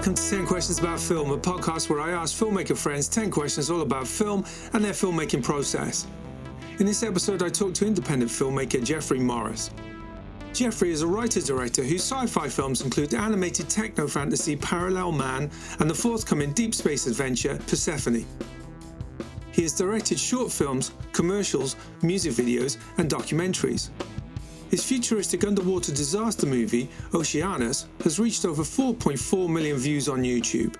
welcome to 10 Questions About Film, a podcast where I ask filmmaker friends 10 questions all about film and their filmmaking process. In this episode, I talk to independent filmmaker Jeffrey Morris. Jeffrey is a writer-director whose sci-fi films include the animated techno-fantasy Parallel Man and the forthcoming deep space adventure Persephone. He has directed short films, commercials, music videos, and documentaries. His futuristic underwater disaster movie, Oceanus, has reached over 4.4 million views on YouTube.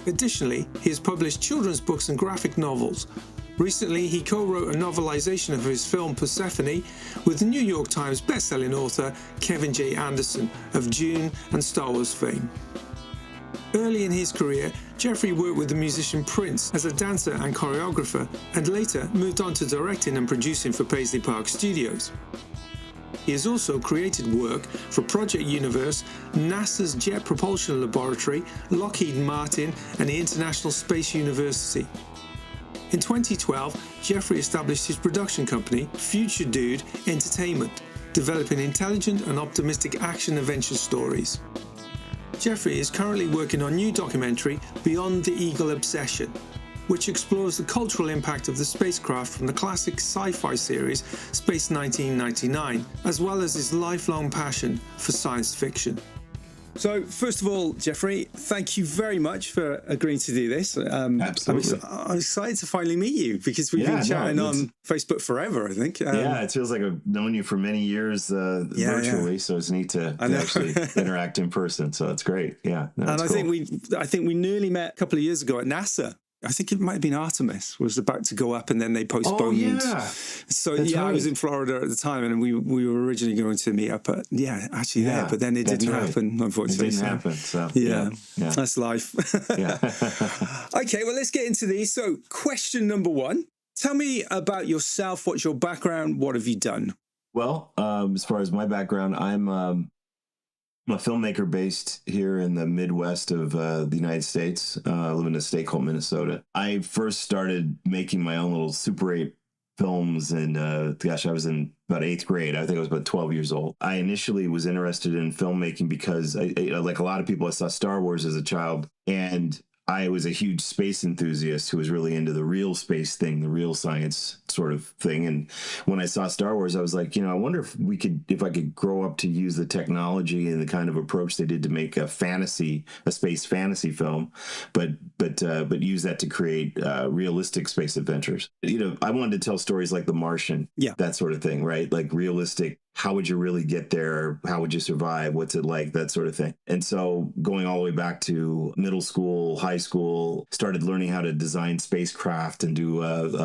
Additionally, he has published children's books and graphic novels. Recently, he co-wrote a novelization of his film Persephone with the New York Times best-selling author Kevin J. Anderson of Dune and Star Wars fame. Early in his career, Jeffrey worked with the musician Prince as a dancer and choreographer, and later moved on to directing and producing for Paisley Park Studios. He has also created work for Project Universe, NASA's Jet Propulsion Laboratory, Lockheed Martin, and the International Space University. In 2012, Jeffrey established his production company, Future Dude Entertainment, developing intelligent and optimistic action-adventure stories. Jeffrey is currently working on a new documentary, Beyond the Eagle Obsession, which explores the cultural impact of the spacecraft from the classic sci-fi series Space 1999, as well as his lifelong passion for science fiction. So, first of all, Jeffrey, thank you very much for agreeing to do this. Absolutely. I'm excited to finally meet you because we've been chatting on Facebook forever, I think. It feels like I've known you for many years virtually, so it's neat to actually interact in person. So that's great. Yeah, and I think we nearly met a couple of years ago at NASA. I think it might have been Artemis was about to go up and then they postponed. Oh, yeah. So, That's right. I was in Florida at the time and we were originally going to meet up at, there, but then it didn't happen, unfortunately. It didn't happen, so. Yeah, that's life. Yeah. Okay, well, let's get into these. So, question number one. Tell me about yourself. What's your background? What have you done? Well, as far as my background, I'm a filmmaker based here in the Midwest of the United States. I live in a state called Minnesota. I first started making my own little Super 8 films and I was in about 8th grade. I think I was about 12 years old. I initially was interested in filmmaking because I like a lot of people, I saw Star Wars as a child, and I was a huge space enthusiast who was really into the real space thing, the real science sort of thing. And when I saw Star Wars, I was like, I wonder if I could grow up to use the technology and the kind of approach they did to make a space fantasy film, but use that to create realistic space adventures. I wanted to tell stories like The Martian, that sort of thing, right? Like realistic. How would you really get there? How would you survive? What's it like? That sort of thing. And so going all the way back to middle school, high school, started learning how to design spacecraft and do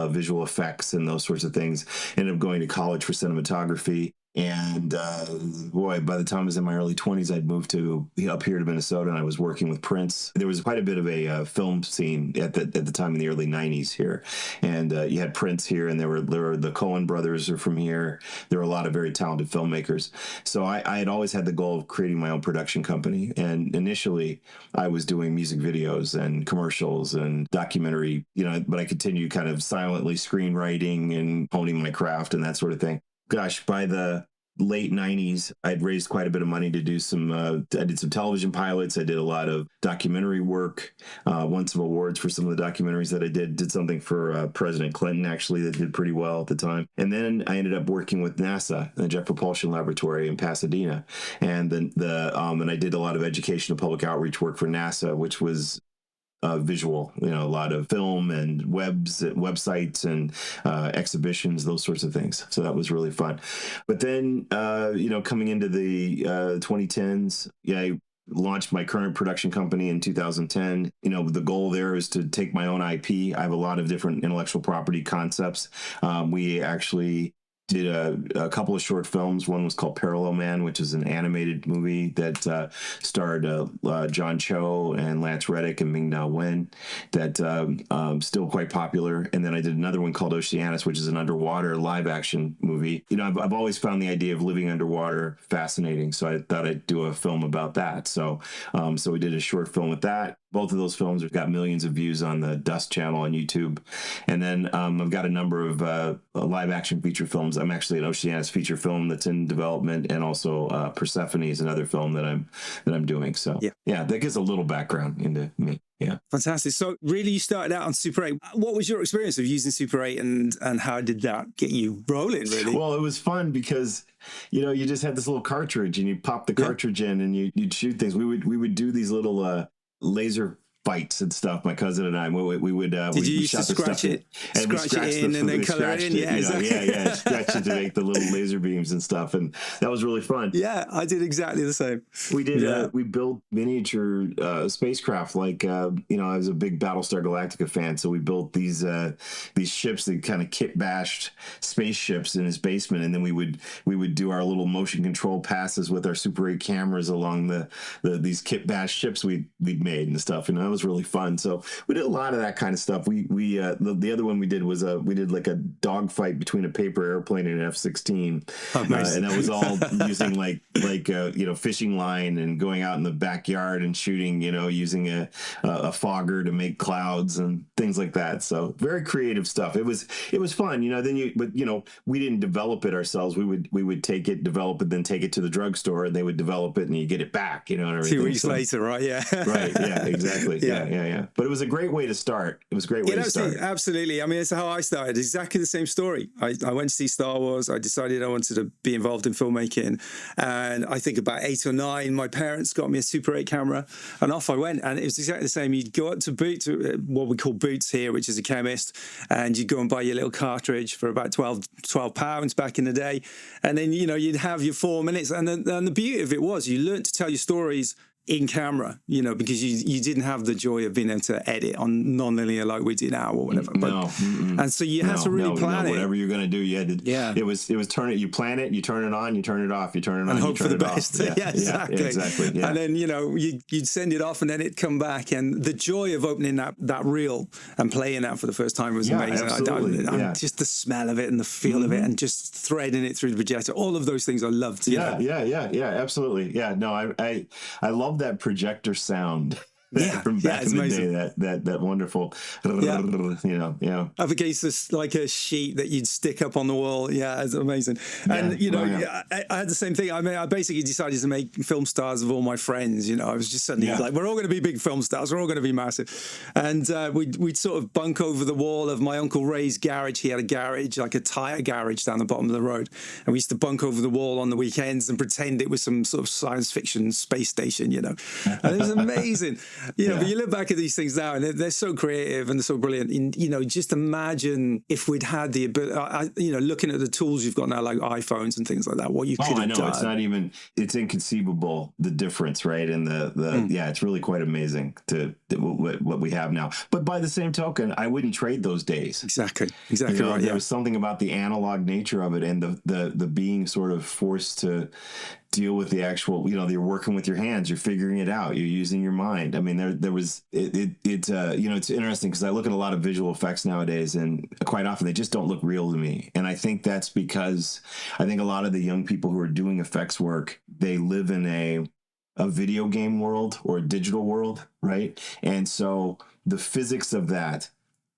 visual effects and those sorts of things. Ended up going to college for cinematography. And by the time I was in my early 20s, I'd moved up here to Minnesota, and I was working with Prince. There was quite a bit of a film scene at the time in the early 90s here. And you had Prince here, and there were the Coen brothers are from here. There were a lot of very talented filmmakers. So I had always had the goal of creating my own production company. And initially, I was doing music videos and commercials and documentary, but I continued kind of silently screenwriting and honing my craft and that sort of thing. Gosh, by the late 90s, I'd raised quite a bit of money to do I did some television pilots. I did a lot of documentary work, won some awards for some of the documentaries that I did something for President Clinton, actually, that did pretty well at the time. And then I ended up working with NASA, the Jet Propulsion Laboratory in Pasadena. And then and I did a lot of educational public outreach work for NASA, which was visual, a lot of film and websites and exhibitions, those sorts of things. So that was really fun. But then, coming into the 2010s, I launched my current production company in 2010. The goal there is to take my own IP. I have a lot of different intellectual property concepts. We actually did a couple of short films. One was called Parallel Man, which is an animated movie that starred John Cho and Lance Reddick and Ming-Na Wen, that still quite popular. And then I did another one called Oceanus, which is an underwater live action movie. I've always found the idea of living underwater fascinating, so I thought I'd do a film about that. So we did a short film with that. Both of those films have got millions of views on the Dust channel on YouTube. And then I've got a number of live action feature films. I'm actually an Oceanus feature film that's in development, and also Persephone is another film that I'm doing. So yeah, that gives a little background into me. Yeah. Fantastic. So really you started out on Super 8. What was your experience of using Super 8 and how did that get you rolling, really? Well, it was fun because, you just had this little cartridge and you pop the cartridge in and you'd shoot things. We would do these little laser fights and stuff. My cousin and I, we would. Did you used to scratch it? And scratch it in and then color it in? Yeah, exactly. Yeah. Scratch it to make the little laser beams and stuff, and that was really fun. Yeah, I did exactly the same. We did. We built miniature spacecraft. Like I was a big Battlestar Galactica fan, so we built these ships that kind of kit bashed spaceships in his basement, and then we would do our little motion control passes with our Super 8 cameras along these kit bashed ships we'd made and stuff, and that was really fun. So we did a lot of that kind of stuff. The other one we did was we did like a dogfight between a paper airplane and an F-16, and that was all using like fishing line and going out in the backyard and shooting, using a fogger to make clouds and things like that. So very creative stuff. It was fun, Then we didn't develop it ourselves. We would take it, develop it, then take it to the drugstore, and they would develop it, and you get it back, and everything. 2 weeks later, right? Yeah. Right. Yeah. Exactly. Yeah. But it was a great way to start. It was a great way to start. Absolutely. I mean, it's how I started. Exactly the same story. I went to see Star Wars. I decided I wanted to be involved in filmmaking. And I think about 8 or 9, my parents got me a Super 8 camera and off I went. And it was exactly the same. You'd go up to Boots, what we call Boots here, which is a chemist, and you'd go and buy your little cartridge for about £12 back in the day. And then, you'd have your 4 minutes. And the beauty of it was you learned to tell your stories in camera, because you didn't have the joy of being able to edit on non-linear like we do now or whatever. And so you had to really plan it. Whatever you're going to do, you had to. Yeah. It was turn it. You plan it. You turn it on. You turn it off. You turn it on. And hope you turn for the it best. Off. Yeah, exactly. Yeah, exactly. Yeah. And then you'd send it off, and then it'd come back, and the joy of opening that reel and playing that for the first time was amazing. Absolutely. Just the smell of it and the feel of it, and just threading it through the projector. All of those things I loved. Yeah. Absolutely. Yeah. No, I love that projector sound from back in the day, that wonderful up against this like a sheet that you'd stick up on the wall. It's amazing. And I had the same thing. I mean, I basically decided to make film stars of all my friends. I was just suddenly like, we're all going to be big film stars, we're all going to be massive. And we'd sort of bunk over the wall of my Uncle Ray's garage. He had a garage, like a tire garage down the bottom of the road, and we used to bunk over the wall on the weekends and pretend it was some sort of science fiction space station, and it was amazing. But you look back at these things now, and they're so creative and they're so brilliant. And, just imagine if we'd had the ability, looking at the tools you've got now, like iPhones and things like that, what you could have done. It's not even, it's inconceivable, the difference, right? And it's really quite amazing what we have now. But by the same token, I wouldn't trade those days. Exactly right. There was something about the analog nature of it, and the being sort of forced to deal with the actual, you're working with your hands, you're figuring it out, you're using your mind. I mean, there was, it's interesting because I look at a lot of visual effects nowadays, and quite often they just don't look real to me. And I think that's because I think a lot of the young people who are doing effects work, they live in a video game world or a digital world, right? And so the physics of that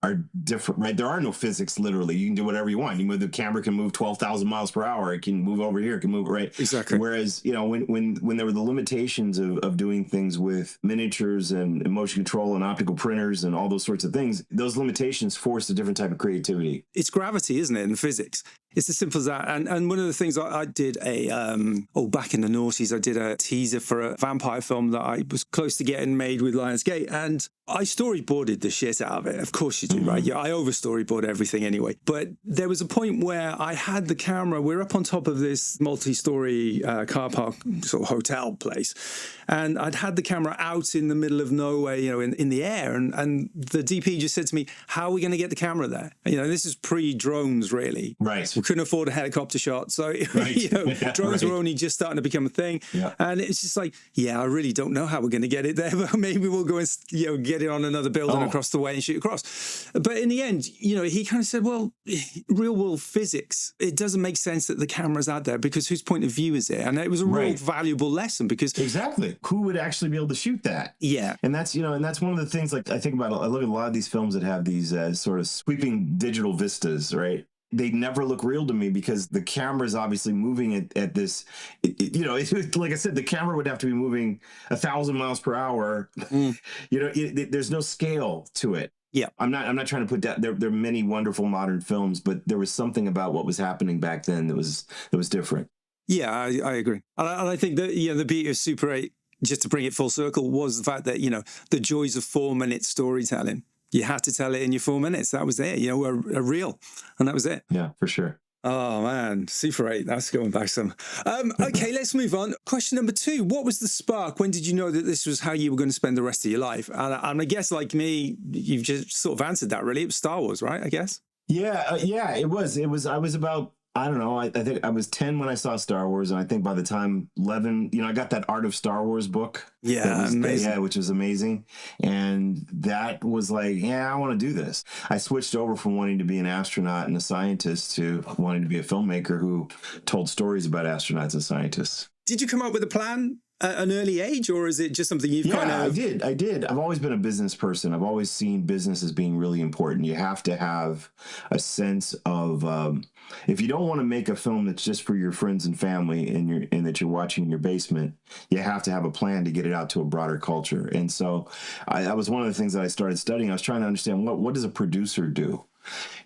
are different, right? There are no physics, literally. You can do whatever you want. The camera can move 12,000 miles per hour. It can move over here. It can move right. Exactly. Whereas, when there were the limitations of doing things with miniatures and motion control and optical printers and all those sorts of things, those limitations forced a different type of creativity. It's gravity, isn't it? And physics. It's as simple as that. And one of the things I did back in the noughties, I did a teaser for a vampire film that I was close to getting made with Lionsgate. And I storyboarded the shit out of it. Of course you do, right? Yeah, I over storyboard everything anyway. But there was a point where I had the camera, we're up on top of this multi-story car park sort of hotel place. And I'd had the camera out in the middle of nowhere, in the air. And the DP just said to me, how are we going to get the camera there? This is pre-drones, really. Right. couldn't afford a helicopter shot. So, Right. drones Right. were only just starting to become a thing. Yeah. And it's just like, I really don't know how we're going to get it there, but maybe we'll go and, get it on another building across the way and shoot across. But in the end, he kind of said, well, real world physics, it doesn't make sense that the camera's out there because whose point of view is it? And it was a real valuable lesson because... Exactly. Who would actually be able to shoot that? Yeah. And that's, and that's one of the things, like, I think about, I look at a lot of these films that have these sort of sweeping digital vistas, right? They never look real to me because the camera is obviously moving at this, like I said, the camera would have to be moving 1,000 miles per hour. There's no scale to it. Yeah. I'm not trying to put that, there are many wonderful modern films, but there was something about what was happening back then that was different. Yeah, I agree. And I think that, the beauty of Super 8, just to bring it full circle, was the fact that, the joys of 4-minute storytelling. You had to tell it in your 4 minutes. That was it, a reel. And that was it. Yeah, for sure. Oh, man. Super 8. That's going back some. Okay, let's move on. Question number 2. What was the spark? When did you know that this was how you were going to spend the rest of your life? And I guess, like me, you've just sort of answered that, really. It was Star Wars, right, I guess? Yeah, it was. I was about... I don't know. I think I was 10 when I saw Star Wars, and I think by the time 11, I got that Art of Star Wars book. Yeah, amazing. Yeah, which was amazing. And that was like, I want to do this. I switched over from wanting to be an astronaut and a scientist to wanting to be a filmmaker who told stories about astronauts and scientists. Did you come up with a plan at an early age, or is it just something you've kind of... I did. I've always been a business person. I've always seen business as being really important. You have to have a sense of, if you don't want to make a film that's just for your friends and family and that you're watching in your basement, you have to have a plan to get it out to a broader culture. And so that was one of the things that I started studying. I was trying to understand what does a producer do?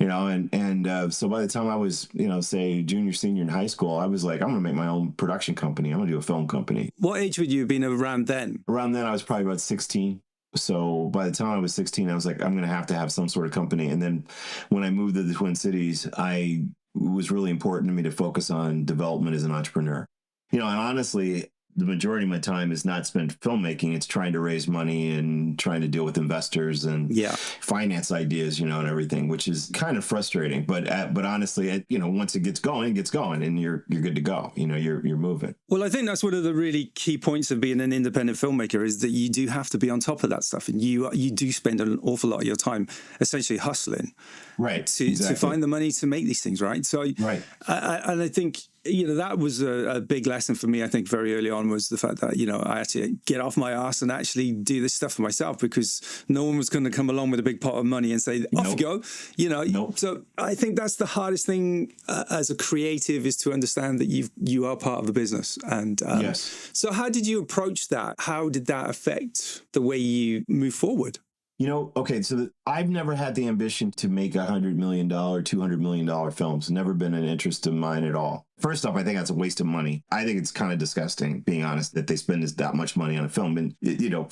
So by the time I was, say junior, senior in high school, I was like, I'm going to make my own production company. I'm going to do a film company. What age would you have been around then? Around then, I was probably about 16. So by the time I was 16, I was like, I'm going to have some sort of company. And then when I moved to the Twin Cities, it was really important to me to focus on development as an entrepreneur. And honestly, the majority of my time is not spent filmmaking. It's trying to raise money and trying to deal with investors and finance ideas, and everything, which is kind of frustrating. But honestly, once it gets going, and you're good to go. You're moving. Well, I think that's one of the really key points of being an independent filmmaker is that you do have to be on top of that stuff, and you do spend an awful lot of your time essentially hustling, right, to find the money to make these things, right? So, right, and I think. That was a big lesson for me, I think, very early on, was the fact that, I had to get off my ass and actually do this stuff for myself because no one was going to come along with a big pot of money and say, off you go, Nope. So I think that's the hardest thing as a creative is to understand that you are part of the business. And yes. So how did you approach that? How did that affect the way you move forward? Okay, so I've never had the ambition to make $100 million, $200 million films. Never been an interest of mine at all. First off, I think that's a waste of money. I think it's kind of disgusting, being honest, that they spend that much money on a film. And,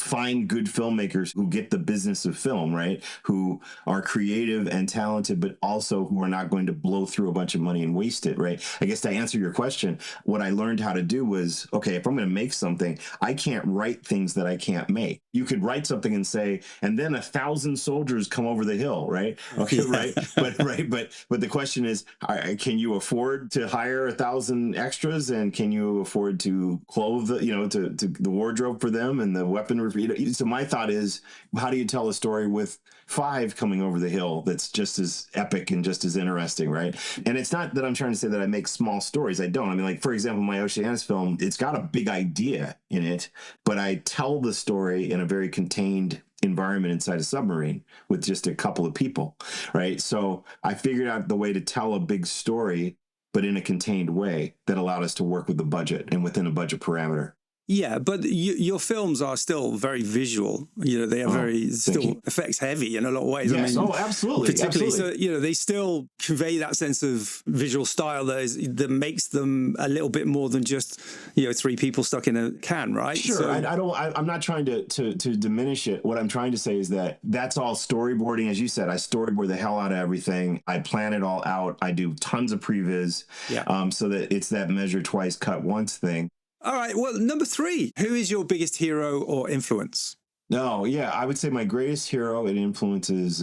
find good filmmakers who get the business of film, right? Who are creative and talented, but also who are not going to blow through a bunch of money and waste it, right? I guess to answer your question, what I learned how to do was, okay, if I'm going to make something, I can't write things that I can't make. You could write something and say, and then 1,000 soldiers come over the hill, right? Okay, right. But the question is, can you afford to hire 1,000 extras, and can you afford to clothe the wardrobe for them and the weaponry? So my thought is, how do you tell a story with 5 coming over the hill that's just as epic and just as interesting, right? And it's not that I'm trying to say that I make small stories. I don't. I mean, like, for example, my Oceanus film, it's got a big idea in it, but I tell the story in a very contained environment inside a submarine with just a couple of people, right? So I figured out the way to tell a big story, but in a contained way that allowed us to work with the budget and within a budget parameter. Yeah, but your films are still very visual. They are very still effects heavy in a lot of ways. Yes. Absolutely. Particularly, absolutely. So they still convey that sense of visual style that makes them a little bit more than just 3 people stuck in a can, right? Sure. So, I'm not trying to diminish it. What I'm trying to say is that that's all storyboarding, as you said. I storyboard the hell out of everything. I plan it all out. I do tons of previs, so that it's that measure twice, cut once thing. All right. Well, number 3, who is your biggest hero or influence? I would say my greatest hero and influence is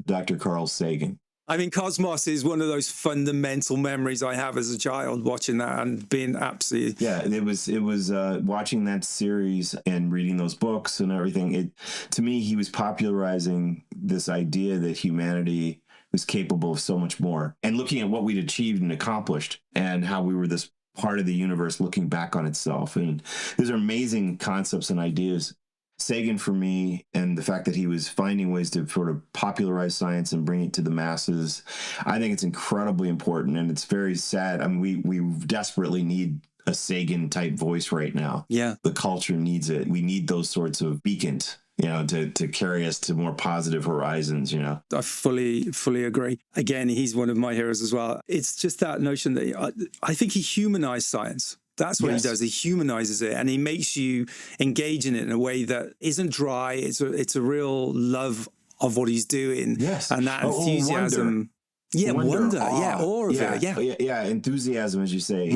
Dr. Carl Sagan. I mean, Cosmos is one of those fundamental memories I have as a child watching that and being absolutely. Yeah, it was watching that series and reading those books and everything. To me, he was popularizing this idea that humanity was capable of so much more, and looking at what we'd achieved and accomplished, and how we were this part of the universe looking back on itself. And these are amazing concepts and ideas. Sagan, for me, and the fact that he was finding ways to sort of popularize science and bring it to the masses, I think it's incredibly important, and it's very sad. I mean, we desperately need a Sagan type voice right now. Yeah, the culture needs it. We need those sorts of beacons, to carry us to more positive horizons. I fully agree. Again, he's one of my heroes as well. It's just that notion that I think he humanized science. That's what he does. He humanizes it, and he makes you engage in it in a way that isn't dry. It's a real love of what he's doing. Yes. And that enthusiasm. Wonder. Awe of it. Yeah. Enthusiasm, as you say.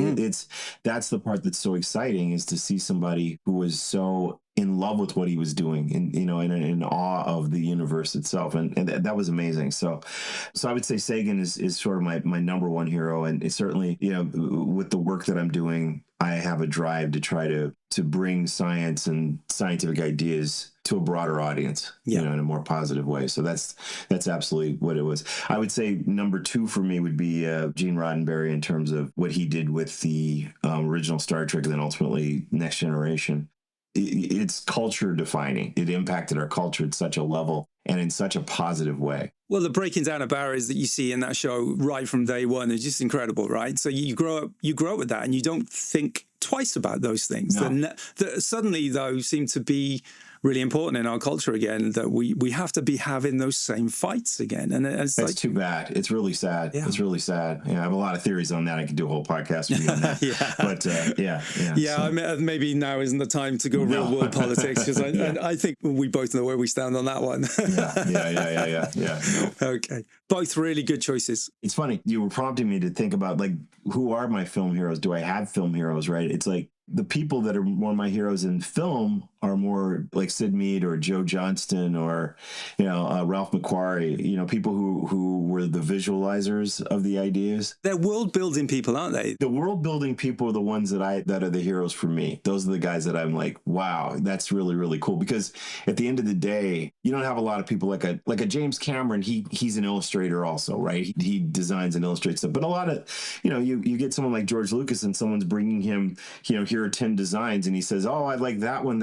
That's the part that's so exciting, is to see somebody who was so in love with what he was doing, and in awe of the universe itself, and that was amazing. So I would say Sagan is sort of my number one hero, and it's certainly, with the work that I'm doing, I have a drive to try to bring science and scientific ideas to a broader audience, in a more positive way. So that's absolutely what it was. I would say number two for me would be Gene Roddenberry, in terms of what he did with the original Star Trek and then ultimately Next Generation. It's culture defining. It impacted our culture at such a level and in such a positive way. Well, the breaking down of barriers that you see in that show right from day one is just incredible, right? So you grow up with that, and you don't think twice about those things. No. That suddenly, though, seem to be really important in our culture again, that we have to be having those same fights again. And it's that's too bad. It's really sad. Yeah. It's really sad. Yeah, I have a lot of theories on that. I could do a whole podcast with you on that. But maybe now isn't the time to go real world politics, because I think we both know where we stand on that one. Yeah. No. Okay. Both really good choices. It's funny. You were prompting me to think about, like, who are my film heroes? Do I have film heroes, right? It's like the people that are more my heroes in film are more like Sid Mead or Joe Johnston or, Ralph McQuarrie, people who were the visualizers of the ideas. They're world building people, aren't they? The world building people are the ones that are the heroes for me. Those are the guys that I'm like, wow, that's really, really cool. Because at the end of the day, you don't have a lot of people like a James Cameron. He's an illustrator also, right? He designs and illustrates stuff. But a lot of, you get someone like George Lucas, and someone's bringing him, here are 10 designs, and he says, oh, I'd like that one,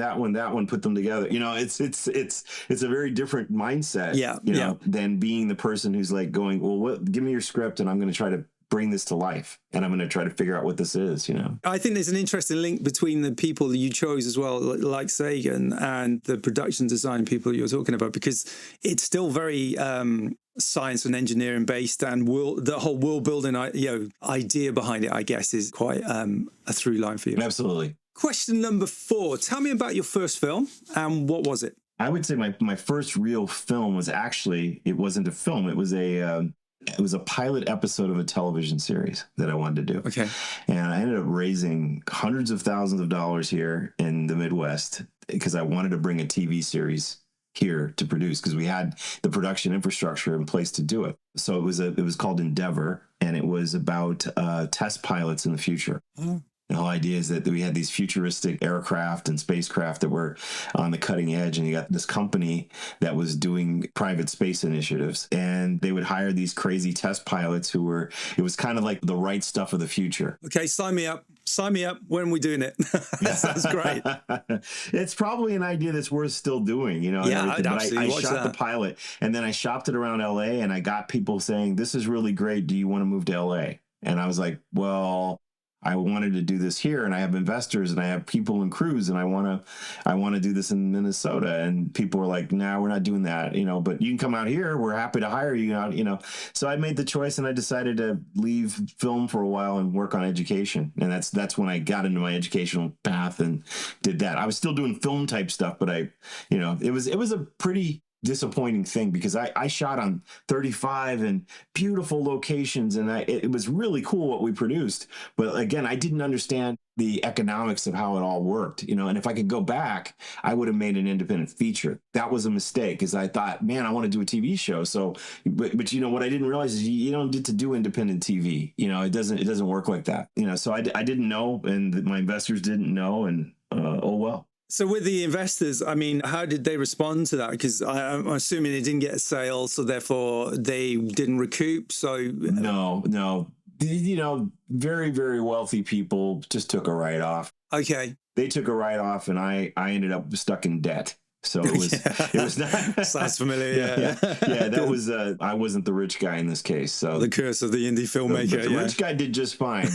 put them together. It's a very different mindset, than being the person who's like going, well, give me your script and I'm going to try to bring this to life, and I'm going to try to figure out what this is, I think there's an interesting link between the people that you chose as well, like Sagan, and the production design people you're talking about, because it's still very science and engineering based, and the whole world building idea behind it, I guess, is quite a through line for you. Absolutely. Question number 4. Tell me about your first film, and what was it? I would say my first real film was it wasn't a film. It was a pilot episode of a television series that I wanted to do. Okay. And I ended up raising hundreds of thousands of dollars here in the Midwest, because I wanted to bring a TV series here to produce, because we had the production infrastructure in place to do it. So it was called Endeavor, and it was about test pilots in the future. Oh. The whole idea is that we had these futuristic aircraft and spacecraft that were on the cutting edge, and you got this company that was doing private space initiatives, and they would hire these crazy test pilots it was kind of like the right stuff of the future. Okay, sign me up. When are we doing it? That sounds great. It's probably an idea that's worth still doing, Yeah, I'd absolutely watch shot the pilot, and then I shopped it around LA, and I got people saying, this is really great. Do you want to move to LA? And I was like, well, I wanted to do this here, and I have investors, and I have people and crews, and I want to do this in Minnesota. And people were like, "Nah, we're not doing that, but you can come out here. We're happy to hire you, So I made the choice, and I decided to leave film for a while and work on education. And that's when I got into my educational path and did that. I was still doing film type stuff, but it was a pretty disappointing thing, because I shot on 35 and beautiful locations, and it was really cool what we produced. But again, I didn't understand the economics of how it all worked, and if I could go back, I would have made an independent feature. That was a mistake, because I thought, man, I want to do a TV show. So, but what I didn't realize is you don't get to do independent TV. It doesn't work like that. So I didn't know, and my investors didn't know, and oh well. So with the investors, I mean, how did they respond to that? Because I'm assuming they didn't get a sale, so therefore they didn't recoup. So no. Very, very wealthy people just took a write-off. Okay. They took a write-off, and I ended up stuck in debt. So it was not. Sounds familiar. Yeah. That was. I wasn't the rich guy in this case. So the curse of the indie filmmaker. The rich guy did just fine.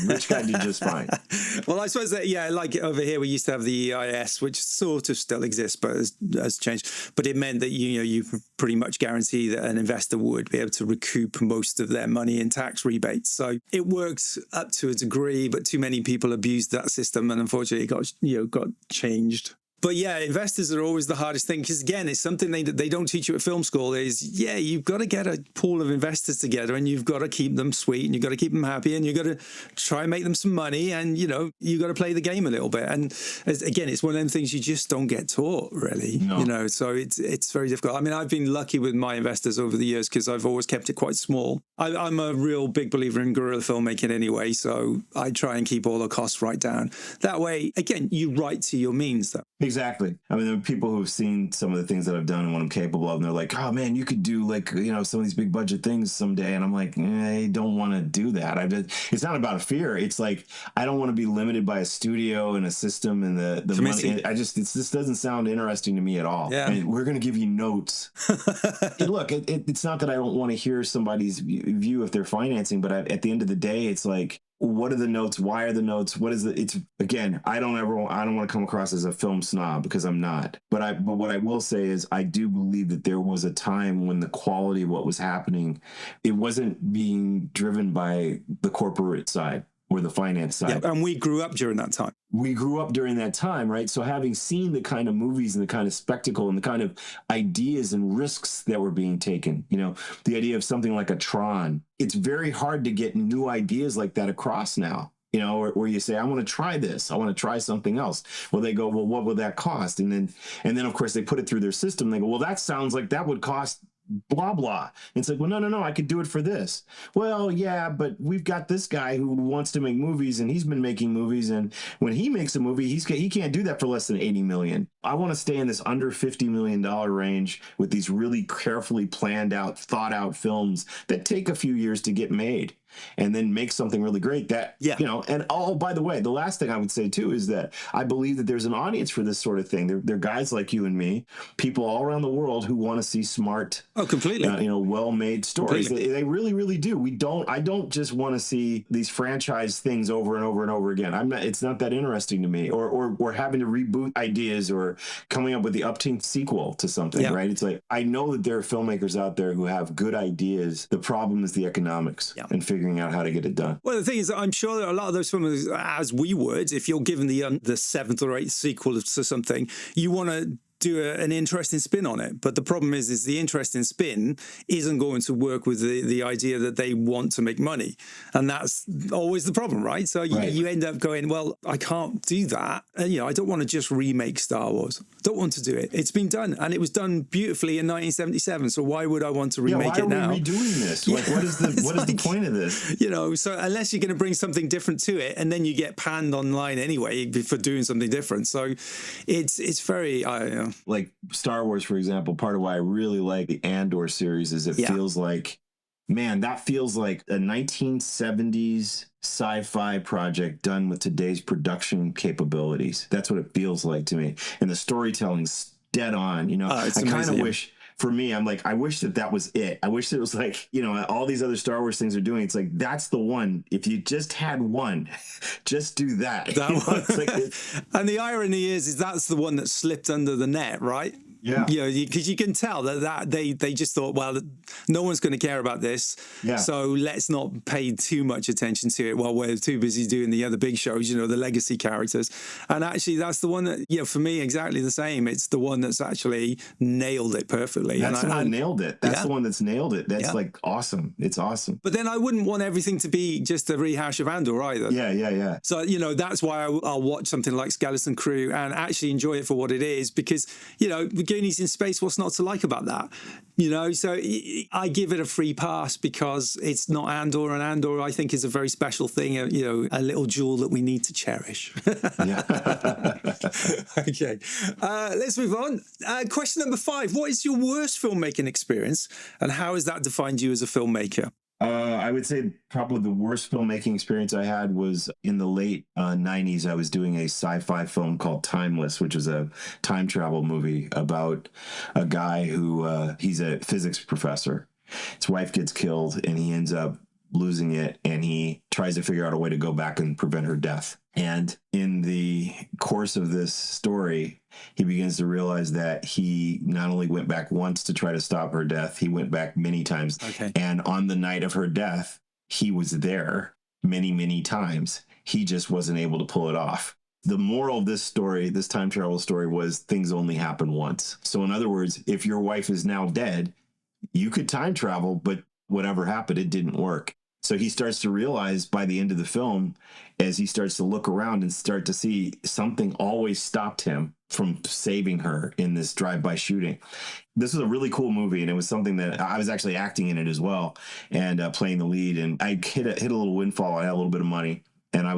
Well, I suppose that like over here we used to have the EIS, which sort of still exists, but has changed. But it meant that you pretty much guarantee that an investor would be able to recoup most of their money in tax rebates. So it works up to a degree, but too many people abused that system, and unfortunately it got changed. But yeah, investors are always the hardest thing, because again, it's something they don't teach you at film school is, you've got to get a pool of investors together, and you've got to keep them sweet, and you've got to keep them happy, and you've got to try and make them some money, and you've got to play the game a little bit. And again, it's one of them things you just don't get taught, really. No. So it's very difficult. I mean, I've been lucky with my investors over the years, because I've always kept it quite small. I'm a real big believer in guerrilla filmmaking anyway, so I try and keep all the costs right down. That way, again, you write to your means, though. Exactly. I mean, there are people who've seen some of the things that I've done and what I'm capable of, and they're like, "Oh man, you could do some of these big budget things someday." And I'm like, I don't want to do that. It's not about fear. It's like I don't want to be limited by a studio and a system and the money. This doesn't sound interesting to me at all. Yeah. And we're going to give you notes. Look, it's not that I don't want to hear somebody's view if they're financing, but at the end of the day, it's like, what are the notes? Why are the notes? What is it's again, I don't want to come across as a film snob, because I'm not. But what I will say is I do believe that there was a time when the quality of what was happening, it wasn't being driven by the corporate side or the finance side. Yeah, and we grew up during that time. Right? So having seen the kind of movies and the kind of spectacle and the kind of ideas and risks that were being taken, the idea of something like a Tron, it's very hard to get new ideas like that across now. Where you say, I want to try this. I want to try something else. Well, they go, well, what would that cost? And then of course they put it through their system. They go, well, that sounds like that would cost blah, blah. And it's like, well, no, I could do it for this. Well, yeah, but we've got this guy who wants to make movies, and he's been making movies. And when he makes a movie, he can't do that for less than 80 million. I want to stay in this under $50 million range with these really carefully planned out, thought out films that take a few years to get made, and then make something really great and by the way, the last thing I would say too is that I believe that there's an audience for this sort of thing. There are guys like you and me, people all around the world who want to see smart, completely, well-made stories. They really, really do. I don't just want to see these franchise things over and over and over again. It's not that interesting to me, or having to reboot ideas or coming up with the upteenth sequel to something, right? It's like, I know that there are filmmakers out there who have good ideas. The problem is the economics and figuring out how to get it done. Well, the thing is, I'm sure that a lot of those films, as we would, if you're given the seventh or eighth sequel to something, you want to do an interesting spin on it. But the problem is the interesting spin isn't going to work with the idea that they want to make money. And that's always the problem, right? So you end up going, well, I can't do that. And, I don't want to just remake Star Wars. I don't want to do it. It's been done, and it was done beautifully in 1977. So why would I want to remake it now? Why are we redoing this? Like, what is the point of this? So unless you're going to bring something different to it, and then you get panned online anyway for doing something different. So it's very... Like Star Wars, for example, part of why I really like the Andor series is it feels like, man, that feels like a 1970s sci-fi project done with today's production capabilities. That's what it feels like to me. And the storytelling's dead on. I kind of wish... For me, I'm like, I wish that was it. I wish it was like, all these other Star Wars things are doing. It's like, that's the one. If you just had one, just do that. And the irony is that's the one that slipped under the net, right? Yeah. You know, because you can tell that they just thought, well, no one's going to care about this, so let's not pay too much attention to it while we're too busy doing the other big shows, you know, the legacy characters. And actually, that's the one that, you know, for me, exactly the same. It's the one that's actually nailed it perfectly. That's the one that nailed it. That's the one that's nailed it. That's like awesome. It's awesome. But then I wouldn't want everything to be just a rehash of Andor either. Yeah. So, you know, that's why I'll watch something like Skeleton Crew and actually enjoy it for what it is, because, you know, the Goonies in space, what's not to like about that? You know, so I give it a free pass because it's not Andor, and Andor, I think, is a very special thing, you know, a little jewel that we need to cherish. Okay, let's move on. Question number 5. What is your worst filmmaking experience, and how has that defined you as a filmmaker? I would say probably the worst filmmaking experience I had was in the late 90s. I was doing a sci-fi film called Timeless, which is a time travel movie about a guy who he's a physics professor. His wife gets killed and he ends up losing it, and he tries to figure out a way to go back and prevent her death. And in the course of this story, he begins to realize that he not only went back once to try to stop her death, he went back many times. Okay. And on the night of her death, he was there many, many times. He just wasn't able to pull it off. The moral of this story, this time travel story, was things only happen once. So in other words, if your wife is now dead, you could time travel, but whatever happened, it didn't work. So he starts to realize by the end of the film, as he starts to look around and start to see something always stopped him from saving her in this drive-by shooting. This was a really cool movie, and it was something that I was actually acting in it as well, and playing the lead. And I hit a little windfall. I had a little bit of money, and I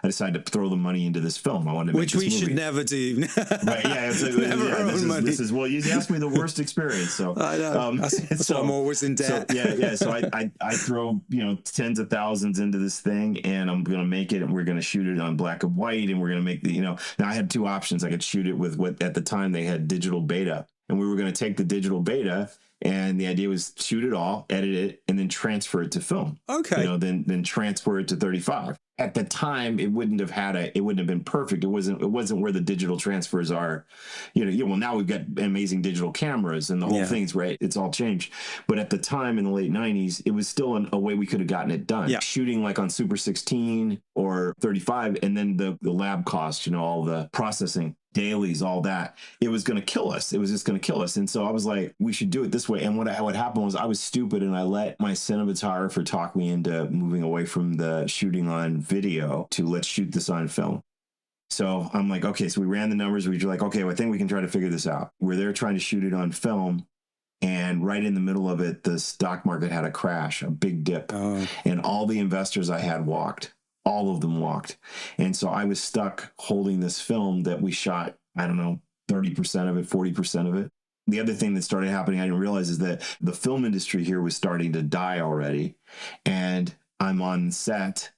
decided to throw the money into this film. I wanted to make this movie. Which we should never do. Right? Yeah. This is well. You asked me the worst experience, so I know. That's why I'm always in debt. So So I throw tens of thousands into this thing, and I'm gonna make it, and we're gonna shoot it on black and white, and we're gonna make the Now I had two options. I could shoot it with what at the time they had digital beta, and we were gonna take the digital beta. And the idea was shoot it all, edit it, and then transfer it to film. Okay. Then transfer it to 35. At the time, it wouldn't have been perfect. It wasn't where the digital transfers are. Well, now we've got amazing digital cameras and the whole thing's right. It's all changed. But at the time in the late 90s, it was still a way we could have gotten it done. Yeah. Shooting like on Super 16 or 35, and then the lab costs, all the processing. Dailies, all that, it was going to kill us. It was just going to kill us. And so I was like, we should do it this way. And what happened was I was stupid, and I let my cinematographer talk me into moving away from the shooting on video to let's shoot this on film. So I'm like, okay, so we ran the numbers. We were like, okay, well, I think we can try to figure this out. We're there trying to shoot it on film. And right in the middle of it, the stock market had a crash, a big dip. And all the investors I had walked. All of them walked. And so I was stuck holding this film that we shot, I don't know, 30% of it, 40% of it. The other thing that started happening, I didn't realize, is that the film industry here was starting to die already. And I'm on set,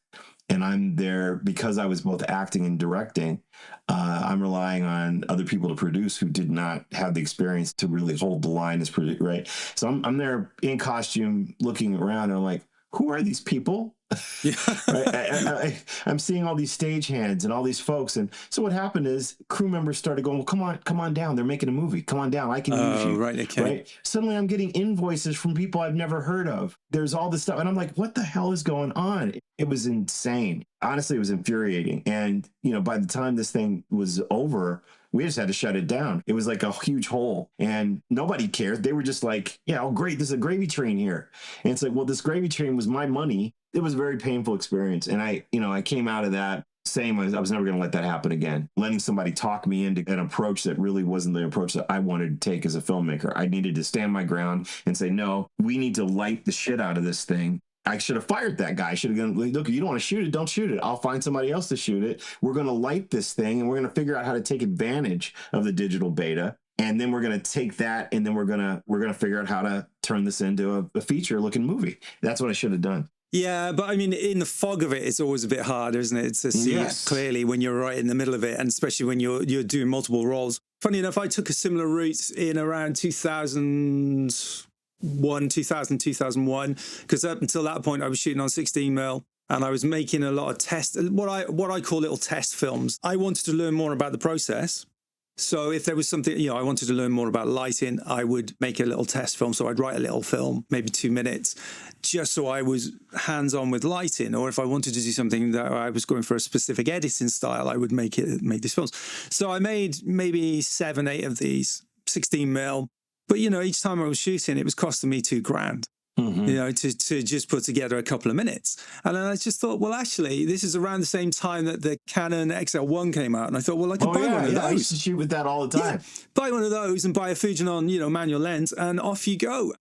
and I'm there because I was both acting and directing. I'm relying on other people to produce who did not have the experience to really hold the line as producer, right? So I'm there in costume looking around, and I'm like, who are these people? Yeah. Right? I'm seeing all these stagehands and all these folks. And so what happened is crew members started going, well, come on down. They're making a movie. Come on down. I can use you. Right, okay. Right? Suddenly I'm getting invoices from people I've never heard of. There's all this stuff. And I'm like, what the hell is going on? It was insane. Honestly, it was infuriating. And, by the time this thing was over, we just had to shut it down. It was like a huge hole, and nobody cared. They were just like, yeah, oh, great. There's a gravy train here. And it's like, well, this gravy train was my money. It was a very painful experience. And I came out of that saying I was never going to let that happen again. Letting somebody talk me into an approach that really wasn't the approach that I wanted to take as a filmmaker. I needed to stand my ground and say, no, we need to light the shit out of this thing. I should have fired that guy. I should have gone, look, you don't want to shoot it, don't shoot it. I'll find somebody else to shoot it. We're going to light this thing, and we're going to figure out how to take advantage of the digital beta. And then we're going to take that, and then we're going to figure out how to turn this into a feature-looking movie. That's what I should have done. Yeah, but I mean, in the fog of it, it's always a bit harder, isn't it, to see it clearly when you're right in the middle of it, and especially when you're doing multiple roles. Funny enough, I took a similar route in around 2001, because up until that point, I was shooting on 16mm, and I was making a lot of what I call little test films. I wanted to learn more about the process. So if there was something, I wanted to learn more about lighting, I would make a little test film. So I'd write a little film, maybe 2 minutes, just so I was hands-on with lighting. Or if I wanted to do something that I was going for a specific editing style, I would make these films. So I made maybe 7, 8 of these, 16 mil. But, each time I was shooting, it was costing me $2,000. To just put together a couple of minutes. And then I just thought, well, actually, this is around the same time that the Canon XL1 came out. And I thought, well, I could buy one of those. I used to shoot with that all the time. Yeah, buy one of those and buy a Fujinon, manual lens, and off you go.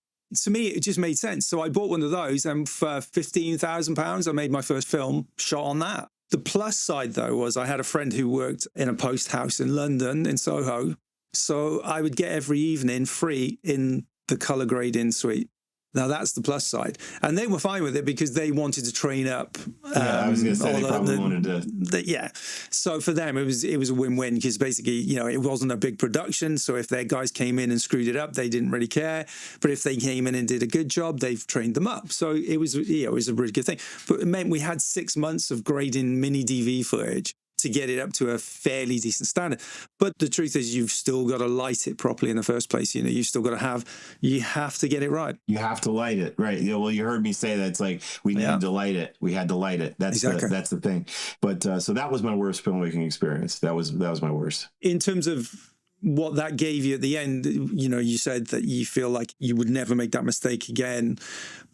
To me, it just made sense. So I bought one of those, and for £15,000, I made my first film shot on that. The plus side, though, was I had a friend who worked in a post house in London, in Soho. So I would get every evening free in the color grading suite. Now, that's the plus side. And they were fine with it because they wanted to train up. I was going to say they probably wanted to. Yeah. So for them, it was a win-win because basically, it wasn't a big production. So if their guys came in and screwed it up, they didn't really care. But if they came in and did a good job, they've trained them up. So it was a really good thing. But it meant we had 6 months of grading mini DV footage to get it up to a fairly decent standard. But the truth is you've still got to light it properly in the first place. You've still got to you have to get it right. You have to light it, right? Well, you heard me say that. It's like we needed to light it. We had to light it. That's exactly. That's the thing. But so that was my worst filmmaking experience. That was my worst. In terms of what that gave you at the end, you said that you feel like you would never make that mistake again.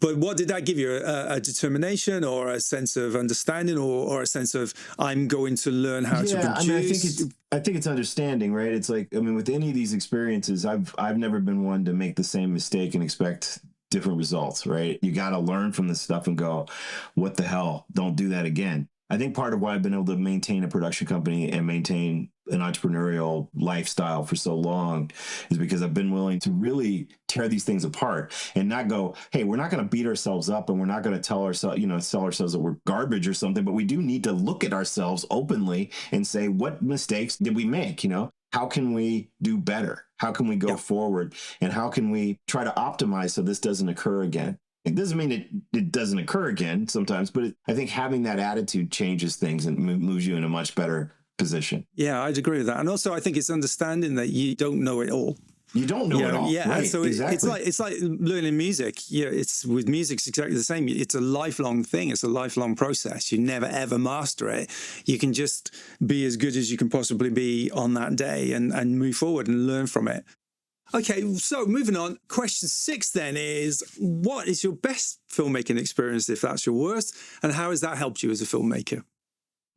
But what did that give you? A determination or a sense of understanding or a sense of I'm going to learn how to produce? I think it's understanding, right? It's like, with any of these experiences, I've never been one to make the same mistake and expect different results, right? You got to learn from this stuff and go, what the hell? Don't do that again. I think part of why I've been able to maintain a production company and maintain an entrepreneurial lifestyle for so long is because I've been willing to really tear these things apart and not go, hey, we're not going to beat ourselves up and we're not going to tell ourselves that we're garbage or something, but we do need to look at ourselves openly and say, what mistakes did we make? How can we do better? How can we go forward? And how can we try to optimize so this doesn't occur again? It doesn't mean it doesn't occur again sometimes, but I think having that attitude changes things and moves you in a much better position. Yeah, I'd agree with that. And also, I think it's understanding that you don't know it all. You don't know it all. Yeah, right, so exactly. it's like learning music. It's with music, it's exactly the same. It's a lifelong thing. It's a lifelong process. You never ever master it. You can just be as good as you can possibly be on that day and move forward and learn from it. Okay, so moving on. Question 6 then is, what is your best filmmaking experience, if that's your worst, and how has that helped you as a filmmaker?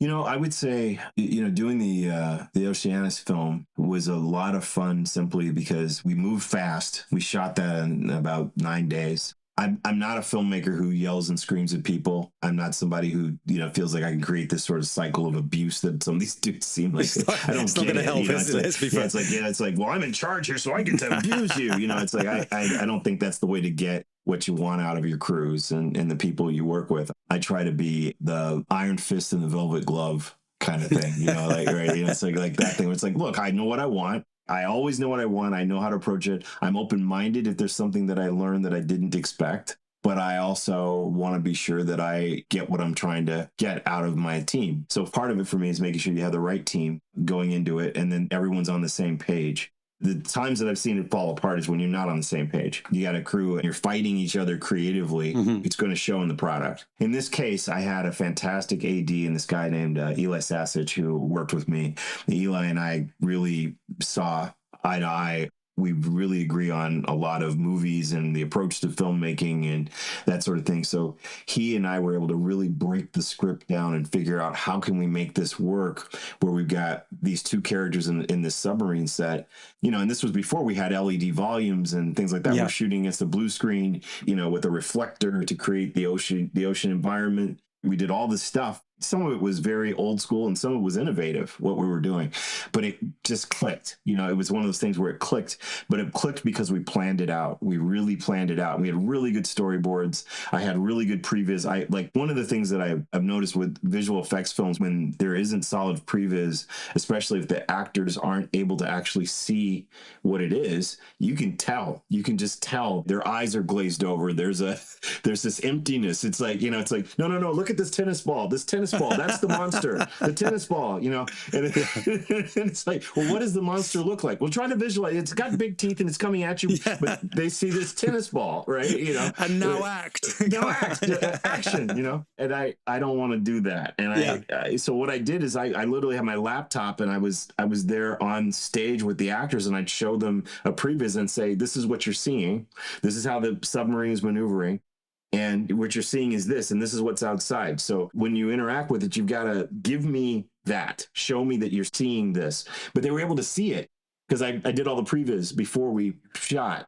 I would say, doing the Oceanus film was a lot of fun simply because we moved fast. We shot that in about 9 days. I'm not a filmmaker who yells and screams at people. I'm not somebody who, feels like I can create this sort of cycle of abuse that some of these dudes seem like. I don't. It's not going to help. It's like, well, I'm in charge here, so I get to abuse you. It's like I don't think that's the way to get what you want out of your crews and the people you work with. I try to be the iron fist and the velvet glove kind of thing. Right? It's like that thing where it's like, look, I know what I want. I always know what I want. I know how to approach it. I'm open-minded if there's something that I learned that I didn't expect. But I also want to be sure that I get what I'm trying to get out of my team. So part of it for me is making sure you have the right team going into it and then everyone's on the same page. The times that I've seen it fall apart is when you're not on the same page. You got a crew and you're fighting each other creatively. Mm-hmm. It's going to show in the product. In this case, I had a fantastic AD and this guy named Eli Sasich who worked with me. Eli and I really saw eye to eye. We really agree on a lot of movies and the approach to filmmaking and that sort of thing. So he and I were able to really break the script down and figure out how can we make this work where we've got these two characters in this submarine set, and this was before we had LED volumes and things like that. Yeah. We're shooting against a blue screen, with a reflector to create the ocean environment. We did all this stuff. Some of it was very old school and some of it was innovative, what we were doing. But it just clicked. It was one of those things where it clicked. But it clicked because we planned it out. We really planned it out. We had really good storyboards. I had really good previs. One of the things that I've noticed with visual effects films, when there isn't solid previs, especially if the actors aren't able to actually see what it is, you can tell. You can just tell. Their eyes are glazed over. There's this emptiness. It's like, no, look at this tennis ball. This tennis tennis ball. That's the monster, the tennis ball, and, and it's like, well, what does the monster look like? Well, try to visualize. It's got big teeth and it's coming at you, but they see this tennis ball, right? And now act. Action, and I don't want to do that. And so what I did is I literally had my laptop and I was there on stage with the actors, and I'd show them a previs and say, this is what you're seeing. This is how the submarine is maneuvering. And what you're seeing is this, and this is what's outside. So when you interact with it, you've got to give me that. Show me that you're seeing this. But they were able to see it because I did all the previs before we shot.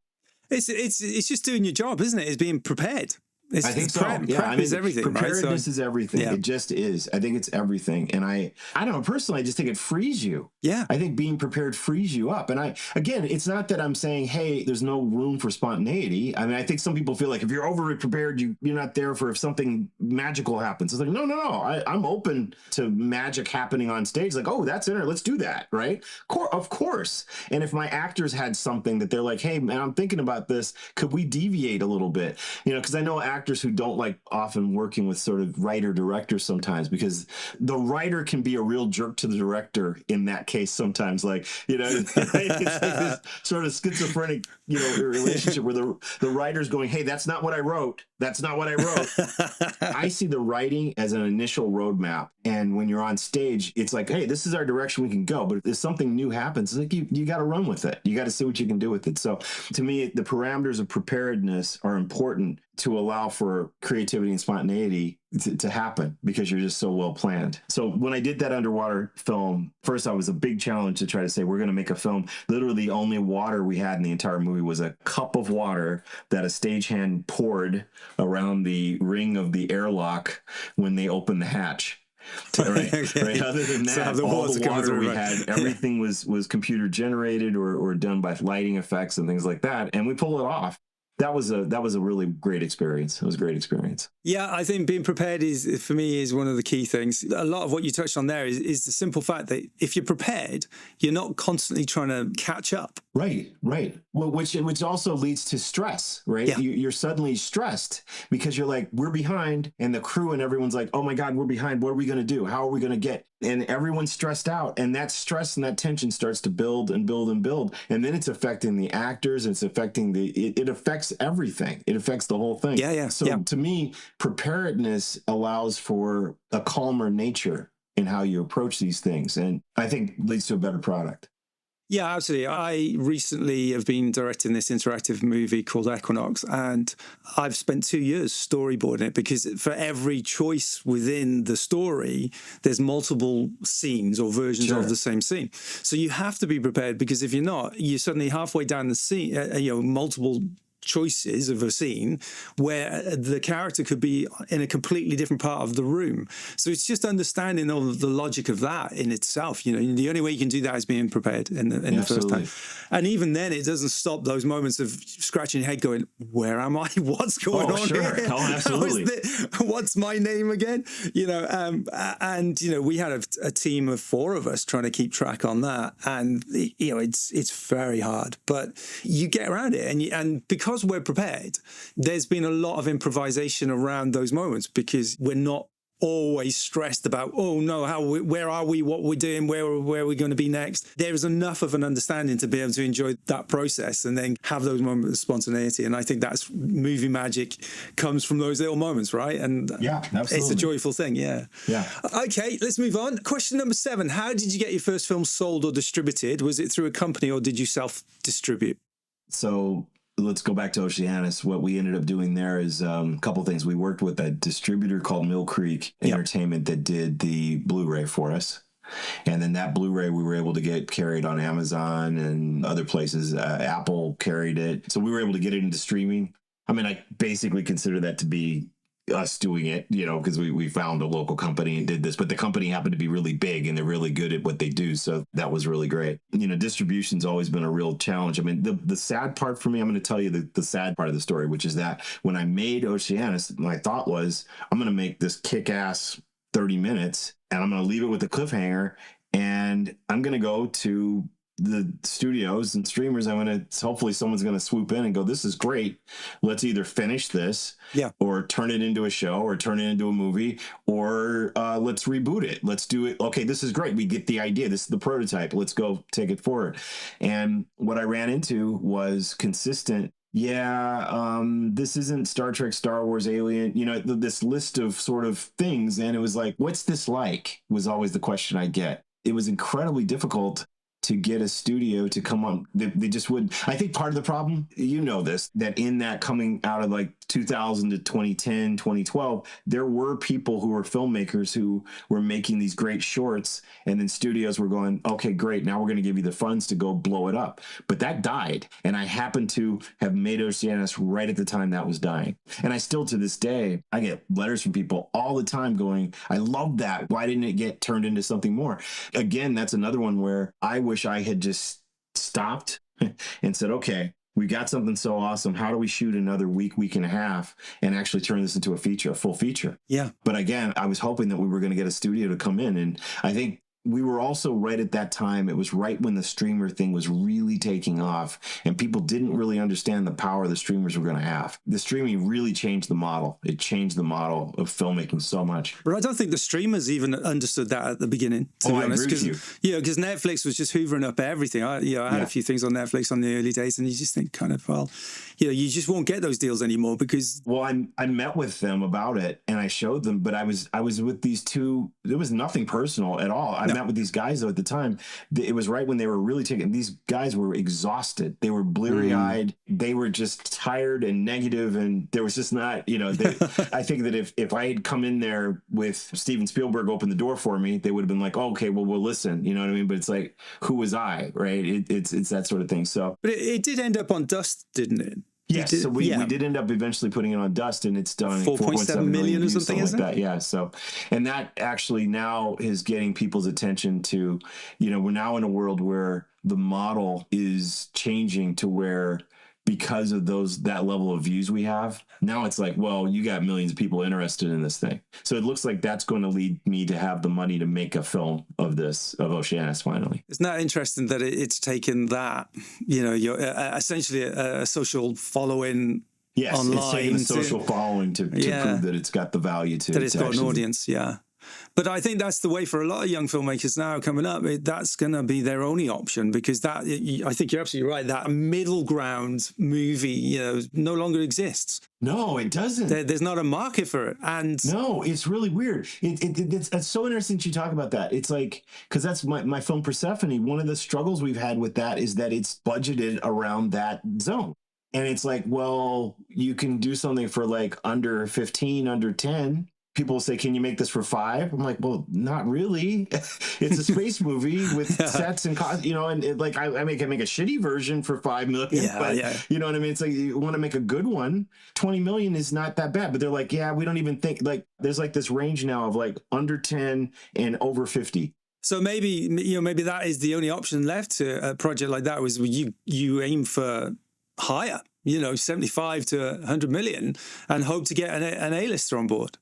It's just doing your job, isn't it? It's being prepared. I think so. Prep is everything. Preparedness is everything. Yeah. It just is. I think it's everything. And I don't know, personally, I just think it frees you. Yeah. I think being prepared frees you up. And again, it's not that I'm saying, hey, there's no room for spontaneity. I mean, I think some people feel like if you're over prepared, you're not there for if something magical happens. It's like, no. I'm open to magic happening on stage. Like, oh, that's in there. Let's do that. Right. Of course. And if my actors had something that they're like, hey, man, I'm thinking about this. Could we deviate a little bit? Because I know actors who don't like often working with sort of writer-director sometimes, because the writer can be a real jerk to the director in that case sometimes. Like, it's like this sort of schizophrenic, relationship where the writer's going, hey, that's not what I wrote. That's not what I wrote. I see the writing as an initial roadmap. And when you're on stage, it's like, hey, this is our direction we can go. But if something new happens, it's like you got to run with it. You got to see what you can do with it. So to me, the parameters of preparedness are important to allow for creativity and spontaneity to happen, because you're just so well planned. So when I did that underwater film, first, I was a big challenge to try to say, we're going to make a film. Literally, the only water we had in the entire movie was a cup of water that a stagehand poured around the ring of the airlock when they opened the hatch. Right. Other than that, all the water we had, everything was computer generated or done by lighting effects and things like that. And we pulled it off. That was a really great experience. It was a great experience. Yeah, I think being prepared for me is one of the key things. A lot of what you touched on there is the simple fact that if you're prepared, you're not constantly trying to catch up. Right. Well, which also leads to stress, right? Yeah. You're suddenly stressed because you're like, we're behind, and the crew and everyone's like, oh my God, we're behind. What are we going to do? How are we going to get? And everyone's stressed out, and that stress and that tension starts to build and build and build, and then it's affecting the actors. It's affecting it affects everything. It affects the whole thing. Yeah. So to me, preparedness allows for a calmer nature in how you approach these things, and I think leads to a better product. Yeah, absolutely. I recently have been directing this interactive movie called Equinox, and I've spent 2 years storyboarding it, because for every choice within the story, there's multiple scenes or versions of the same scene. So you have to be prepared, because if you're not, you're suddenly halfway down the scene, multiple choices of a scene where the character could be in a completely different part of the room. So it's just understanding all of the logic of that in itself. The only way you can do that is being prepared in the first time. And even then, it doesn't stop those moments of scratching your head going, where am I? What's going on here? Oh, absolutely. What's my name again? And we had a team of 4 of us trying to keep track on that. And, it's very hard, but you get around it. And because we're prepared, there's been a lot of improvisation around those moments, because we're not always stressed about, oh no, where are we, what we're doing, where are we going to be next. There is enough of an understanding to be able to enjoy that process and then have those moments of spontaneity. And I think that's movie magic comes from those little moments, right? And yeah, absolutely. It's a joyful thing. Yeah. Okay, let's move on. Question number 7. How did you get your first film sold or distributed? Was it through a company or did you self-distribute? So let's go back to Oceanus. What we ended up doing there is a couple things. We worked with a distributor called Mill Creek Entertainment that did the Blu-ray for us. And then that Blu-ray we were able to get carried on Amazon and other places. Apple carried it. So we were able to get it into streaming. I mean, I basically consider that to be us doing it, because we found a local company and did this, but the company happened to be really big and they're really good at what they do. So that was really great. Distribution's always been a real challenge. I mean, the sad part for me, I'm going to tell you the sad part of the story, which is that when I made Oceanus, my thought was, I'm going to make this kick-ass 30 minutes and I'm going to leave it with a cliffhanger and I'm going to go to the studios and streamers, hopefully someone's going to swoop in and go, this is great. Let's either finish this or turn it into a show or turn it into a movie, or let's reboot it. Let's do it. Okay, this is great. We get the idea. This is the prototype. Let's go take it forward. And what I ran into was consistent. This isn't Star Trek, Star Wars, Alien, this list of sort of things. And it was like, what's this like? Was always the question I get. It was incredibly difficult to get a studio to come on. They just wouldn't. I think part of the problem, this, that in that coming out of like 2000 to 2010, 2012, there were people who were filmmakers who were making these great shorts, and then studios were going, okay, great, now we're going to give you the funds to go blow it up. But that died, and I happened to have made Oceanus right at the time that was dying. And I still, to this day, I get letters from people all the time going, I love that. Why didn't it get turned into something more? Again, that's another one where I wish I had just stopped and said, okay, we got something so awesome. How do we shoot another week and a half and actually turn this into a full feature? Yeah. But again, I was hoping that we were going to get a studio to come in. And I think we were also right at that time. It was right when the streamer thing was really taking off, and people didn't really understand the power the streamers were going to have. The streaming really changed the model. It changed the model of filmmaking so much. But I don't think the streamers even understood that at the beginning, to be honest. Because Netflix was just hoovering up everything. I had a few things on Netflix on the early days, and you just think kind of, you just won't get those deals anymore because... Well, I met with them about it, and I showed them, but I was with these two. There was nothing personal at all. I met with these guys, though, at the time. It was right when they were really taking... These guys were exhausted. They were bleary-eyed. They were just tired and negative, and there was just not... I think that if I had come in there with Steven Spielberg open the door for me, they would have been like, oh, okay, well, we'll listen. You know what I mean? But it's like, who was I, right? It's that sort of thing. So, but it did end up on Dust, didn't it? Yes, so we did end up eventually putting it on Dust, and it's done 4.7 million or something like that. Yeah, so, and that actually now is getting people's attention to, we're now in a world where the model is changing to where, because of that level of views we have, now it's like, well, you got millions of people interested in this thing. So it looks like that's going to lead me to have the money to make a film of Oceanus finally. Isn't that interesting that it's taken that, you're essentially a social following online. It's taken a social following to prove that it's got the value to it. That it's got an audience, But I think that's the way for a lot of young filmmakers now coming up. That's going to be their only option, because I think you're absolutely right. That middle ground movie, no longer exists. No, it doesn't. There's not a market for it. And no, it's really weird. It's so interesting you talk about that. It's like, because that's my film Persephone. One of the struggles we've had with that is that it's budgeted around that zone. And it's like, well, you can do something for like under 15, under 10. People say, can you make this for 5? I'm like, well, not really. It's a space movie with sets and cost, and I can make a shitty version for 5 million, you know what I mean? It's like, you want to make a good one. 20 million is not that bad, but they're like, we don't even think, like, there's like this range now of like under 10 and over 50. So maybe that is the only option left to a project like that, was you aim for higher, 75 to 100 million, and hope to get an A-lister on board.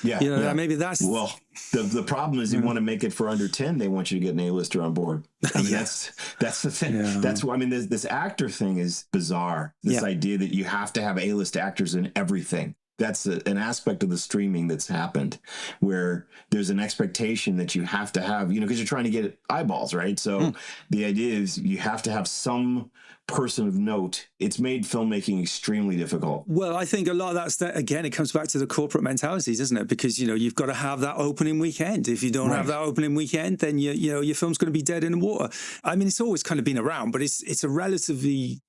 Maybe that's... Well, the problem is you want to make it for under 10, they want you to get an A-lister on board. I mean, that's the thing. Yeah. That's why, this actor thing is bizarre. This idea that you have to have A-list actors in everything. That's an aspect of the streaming that's happened, where there's an expectation that you have to have, because you're trying to get eyeballs, right? So the idea is you have to have some person of note. It's made filmmaking extremely difficult. Well, I think a lot of that, again, it comes back to the corporate mentalities, isn't it? Because, you've got to have that opening weekend. If you don't have that opening weekend, then your film's going to be dead in the water. I mean, it's always kind of been around, but it's a relatively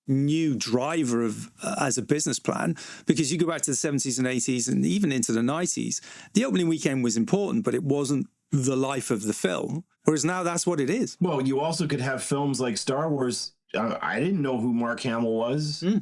new driver as a business plan, because you go back to the 70s and 80s and even into the 90s, the opening weekend was important, but it wasn't the life of the film. Whereas now that's what it is. Well, you also could have films like Star Wars. I didn't know who Mark Hamill was. No,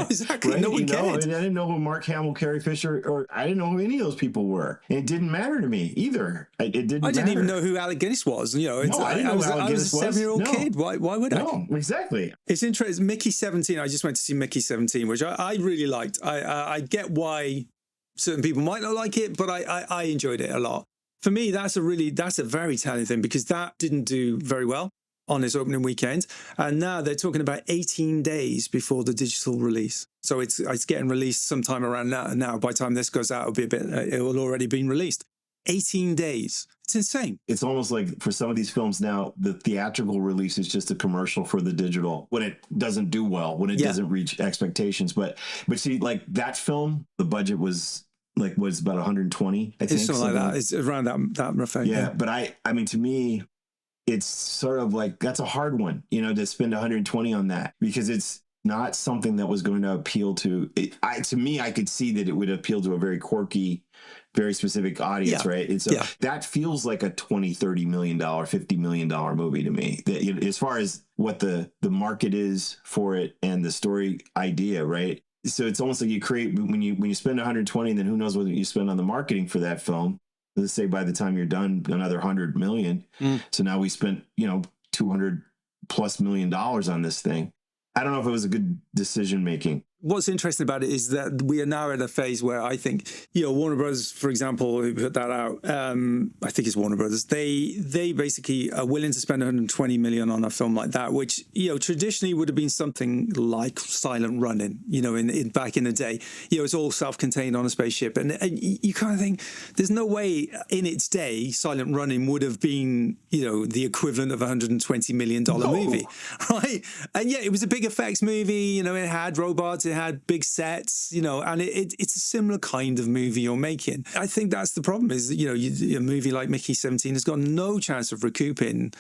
exactly. Right? No one cared. I didn't know who Mark Hamill, Carrie Fisher, or I didn't know who any of those people were. And it didn't matter to me either. I didn't even know who Alec Guinness was. I didn't know who Alec Guinness was. I was a 7-year-old kid. Why would I? No, exactly. It's interesting. Mickey 17. I just went to see Mickey 17, which I really liked. I get why certain people might not like it, but I enjoyed it a lot. For me, that's a very telling thing, because that didn't do very well. on its opening weekend. And now they're talking about 18 days before the digital release. So it's getting released sometime around now. By the time this goes out, it will already been released. 18 days. It's insane. It's almost like for some of these films now, the theatrical release is just a commercial for the digital when it doesn't do well, when it doesn't reach expectations. But see, like that film, the budget was like, was about 120, I think. It's something like that. It's around that effect. Yeah. But I mean, to me, it's sort of like, that's a hard one, to spend 120 on that, because it's not something that was going to appeal to it. To me, I could see that it would appeal to a very quirky, very specific audience, right? And so that feels like a $20-30 million, $50 million movie to me. As far as what the market is for it and the story idea, right? So it's almost like you create, when you spend 120, and then who knows what you spend on the marketing for that film. Let's say by the time you're done, another 100 million. So now we spent, $200+ million on this thing. I don't know if it was a good decision making. What's interesting about it is that we are now at a phase where I think, Warner Brothers, for example, who put that out, I think it's Warner Brothers, they basically are willing to spend 120 million on a film like that, which, traditionally would have been something like Silent Running, in back in the day. It's all self-contained on a spaceship. And you kind of think there's no way in its day Silent Running would have been, the equivalent of a $120 million movie, right? And yet it was a big effects movie, it had robots, it had big sets, and it's a similar kind of movie you're making. I think that's the problem is, a movie like Mickey 17 has got no chance of recouping,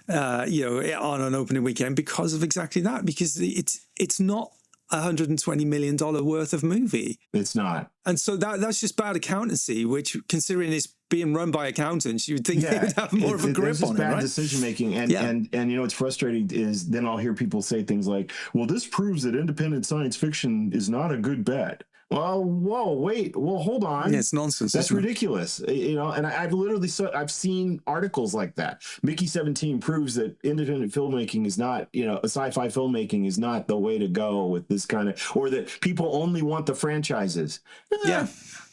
on an opening weekend because of exactly that, because it's not $120 million worth of movie. It's not. And so that's just bad accountancy, which, considering it's being run by accountants, you would think they would have more of a grip on it, right? Bad decision making. And what's frustrating is then I'll hear people say things like, well, this proves that independent science fiction is not a good bet. Well, hold on. Yeah, it's nonsense. That's ridiculous. And I've seen articles like that. Mickey 17 proves that independent filmmaking is not, sci-fi filmmaking is not the way to go with this kind of, or that people only want the franchises.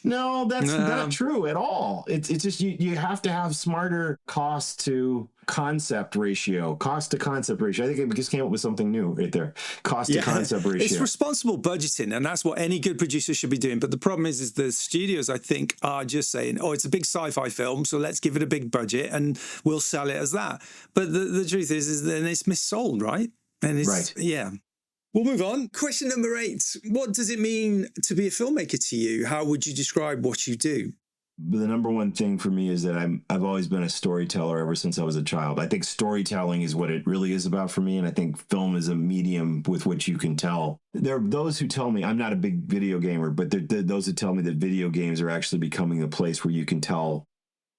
No, that's not true at all. It's just you have to have smarter cost to concept ratio. I think it just came up with something new right there. Cost to concept ratio. It's responsible budgeting, and that's what any good producer should be doing. But the problem is the studios, I think, are just saying, it's a big sci-fi film, so let's give it a big budget and we'll sell it as that. But the truth is then it's missold, right? And it's We'll move on. Question number 8. What does it mean to be a filmmaker to you? How would you describe what you do? The number one thing for me is that I've always been a storyteller ever since I was a child. I think storytelling is what it really is about for me, and I think film is a medium with which you can tell. There are those who tell me, I'm not a big video gamer, but there are those who tell me that video games are actually becoming the place where you can tell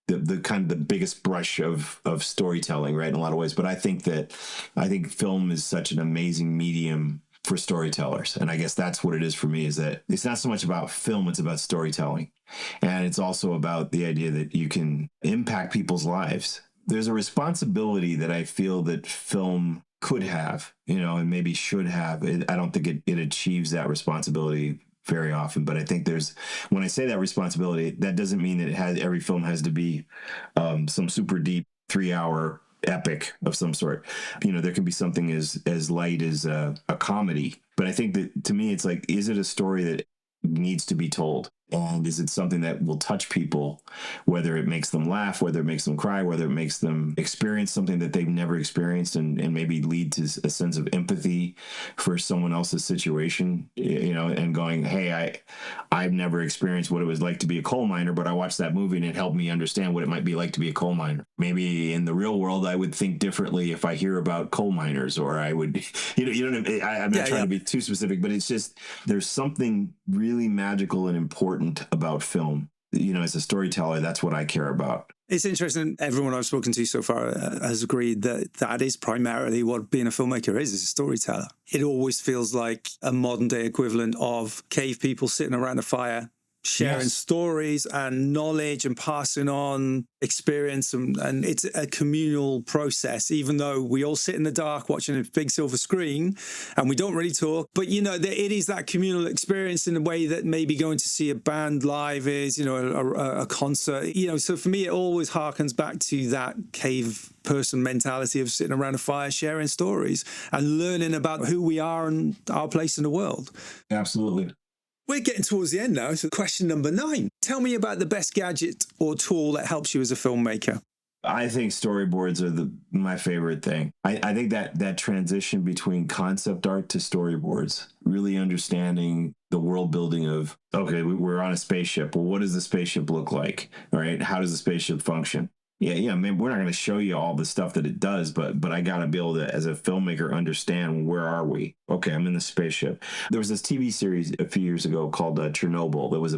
the kind of the biggest brush of storytelling, right, in a lot of ways. But I think film is such an amazing medium for storytellers. And I guess that's what it is for me, is that it's not so much about film, it's about storytelling. And it's also about the idea that you can impact people's lives. There's a responsibility that I feel that film could have, and maybe should have. I don't think it achieves that responsibility very often, but I think when I say that responsibility, that doesn't mean that every film has to be some super deep 3-hour epic of some sort. There can be something as light as a comedy, but I think that to me, it's like, is it a story that needs to be told? And is it something that will touch people, whether it makes them laugh, whether it makes them cry, whether it makes them experience something that they've never experienced, and maybe lead to a sense of empathy for someone else's situation, and going, hey, I've never experienced what it was like to be a coal miner, but I watched that movie and it helped me understand what it might be like to be a coal miner. Maybe in the real world, I would think differently if I hear about coal miners, or I would, I'm not trying to be too specific, but it's just, there's something really magical and important about film. As a storyteller, that's what I care about. It's interesting. Everyone I've spoken to so far has agreed that is primarily what being a filmmaker is a storyteller. It always feels like a modern day equivalent of cave people sitting around a fire, sharing Yes. stories and knowledge and passing on experience. And it's a communal process, even though we all sit in the dark watching a big silver screen and we don't really talk. But, you know, it is that communal experience in a way that maybe going to see a band live is, you know, a concert. You know, so for me, it always harkens back to that cave person mentality of sitting around a fire, sharing stories and learning about who we are and our place in the world. Absolutely. We're getting towards the end now. So question number 9. Tell me about the best gadget or tool that helps you as a filmmaker. I think storyboards are my favorite thing. I think that transition between concept art to storyboards, really understanding the world building of, okay, we're on a spaceship. Well, what does the spaceship look like? All right. How does the spaceship function? Yeah. I mean, we're not going to show you all the stuff that it does, but I got to be able to, as a filmmaker, understand where are we? Okay, I'm in the spaceship. There was this TV series a few years ago called Chernobyl that was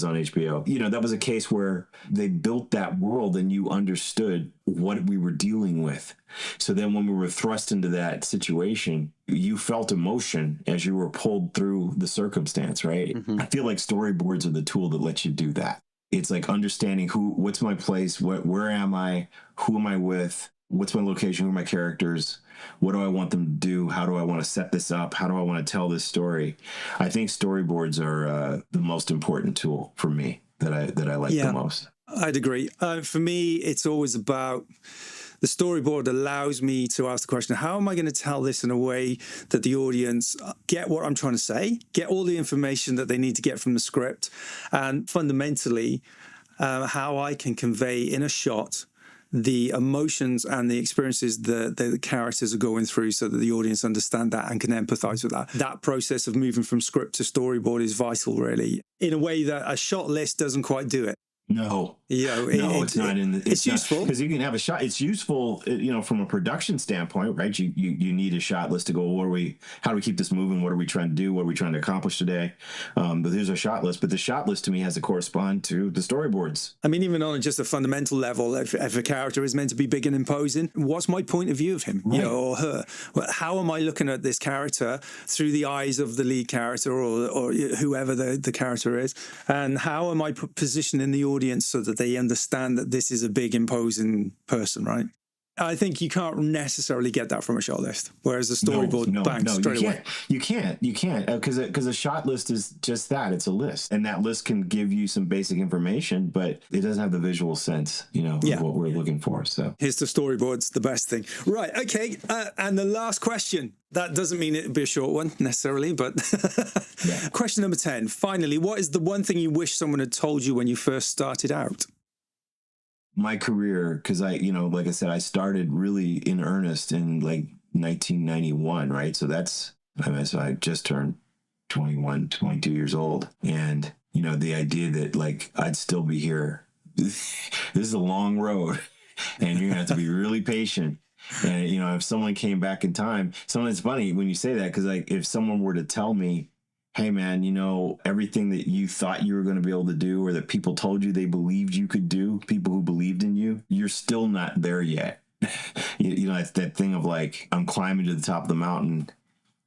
on HBO. You know, that was a case where they built that world and you understood what we were dealing with. So then when we were thrust into that situation, you felt emotion as you were pulled through the circumstance, right? Mm-hmm. I feel like storyboards are the tool that lets you do that. It's like understanding what's my place, where am I, who am I with, what's my location, who are my characters, what do I want them to do, how do I want to set this up, how do I want to tell this story. I think storyboards are the most important tool for me that I like the most. I'd agree. For me, it's always about the storyboard allows me to ask the question, how am I going to tell this in a way that the audience get what I'm trying to say, get all the information that they need to get from the script, and fundamentally, how I can convey in a shot the emotions and the experiences that the characters are going through so that the audience understand that and can empathize with that. That process of moving from script to storyboard is vital, really, in a way that a shot list doesn't quite do it. No, it's not in the. It's useful because you can have a shot. It's useful, you know, from a production standpoint, right? You need a shot list to go. How do we keep this moving? What are we trying to do? What are we trying to accomplish today? But there's a shot list. But the shot list to me has to correspond to the storyboards. I mean, even on just a fundamental level, if a character is meant to be big and imposing, what's my point of view of him, you know, or her? Well, how am I looking at this character through the eyes of the lead character or whoever the character is, and how am I positioning the audience so that they understand that this is a big, imposing person, right? I think you can't necessarily get that from a shot list, whereas a storyboard, straight away. You can't, because a shot list is just that. It's a list, and that list can give you some basic information, but it doesn't have the visual sense, you know, of what we're looking for. So here's the storyboard's the best thing. Right, okay, and the last question. That doesn't mean it'd be a short one necessarily, but Question number 10. Finally, what is the one thing you wish someone had told you when you first started out? My career, because like I said, I started really in earnest in like 1991, right? So so I just turned 21, 22 years old. And, you know, the idea that like I'd still be here, this is a long road and you're gonna have to be really patient. And, you know, if someone came back in time, it's funny when you say that, because like if someone were to tell me, hey man, you know, everything that you thought you were going to be able to do, or that people told you they believed you could do, people who believed in you, you're still not there yet. you know, it's that thing of like, I'm climbing to the top of the mountain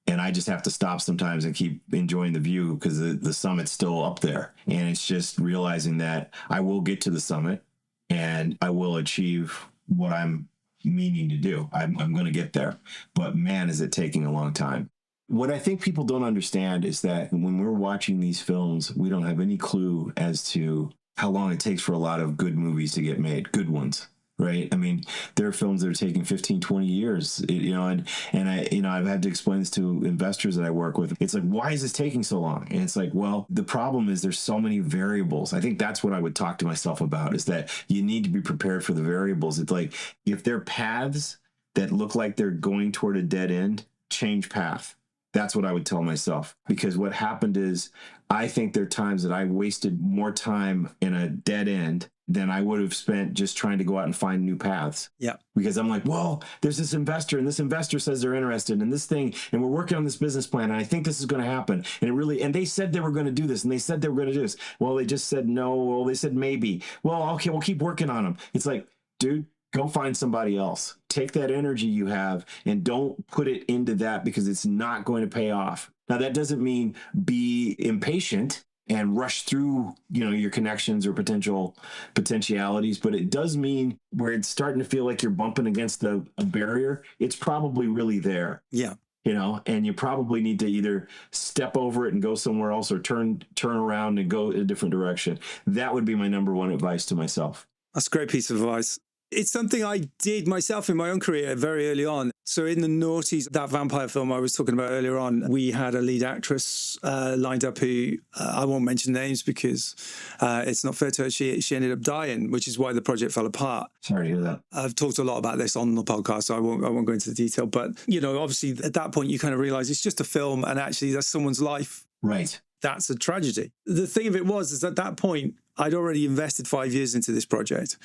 and I just have to stop sometimes and keep enjoying the view because the summit's still up there. And it's just realizing that I will get to the summit and I will achieve what I'm meaning to do. I'm going to get there. But man, is it taking a long time. What I think people don't understand is that when we're watching these films, we don't have any clue as to how long it takes for a lot of good movies to get made, good ones, right? I mean, there are films that are taking 15, 20 years, you know, and I, you know, I've had to explain this to investors that I work with. It's like, why is this taking so long? And it's like, well, the problem is there's so many variables. I think that's what I would talk to myself about, is that you need to be prepared for the variables. It's like, if there are paths that look like they're going toward a dead end, change path. That's what I would tell myself, because what happened is I think there are times that I wasted more time in a dead end than I would have spent just trying to go out and find new paths. Yeah. Because I'm like, well, there's this investor and this investor says they're interested in this thing and we're working on this business plan and I think this is going to happen. And they said they were going to do this and they said they were going to do this. Well, they just said no. Well, they said maybe. Well, okay, we'll keep working on them. It's like, dude, go find somebody else. Take that energy you have and don't put it into that, because it's not going to pay off. Now, that doesn't mean be impatient. and rush through, your connections or potentialities, but it does mean where it's starting to feel like you're bumping against a barrier, it's probably really there. Yeah. And you probably need to either step over it and go somewhere else or turn around and go a different direction. That would be my number one advice to myself. That's a great piece of advice. It's something I did myself in my own career very early on. So in the noughties, that vampire film I was talking about earlier on, we had a lead actress lined up who, I won't mention names because it's not fair to her. She ended up dying, which is why the project fell apart. Sorry to hear that. I've talked a lot about this on the podcast, so I won't go into the detail. But, obviously at that point you kind of realize it's just a film and actually that's someone's life. Right. That's a tragedy. The thing of it is at that point, I'd already invested 5 years into this project.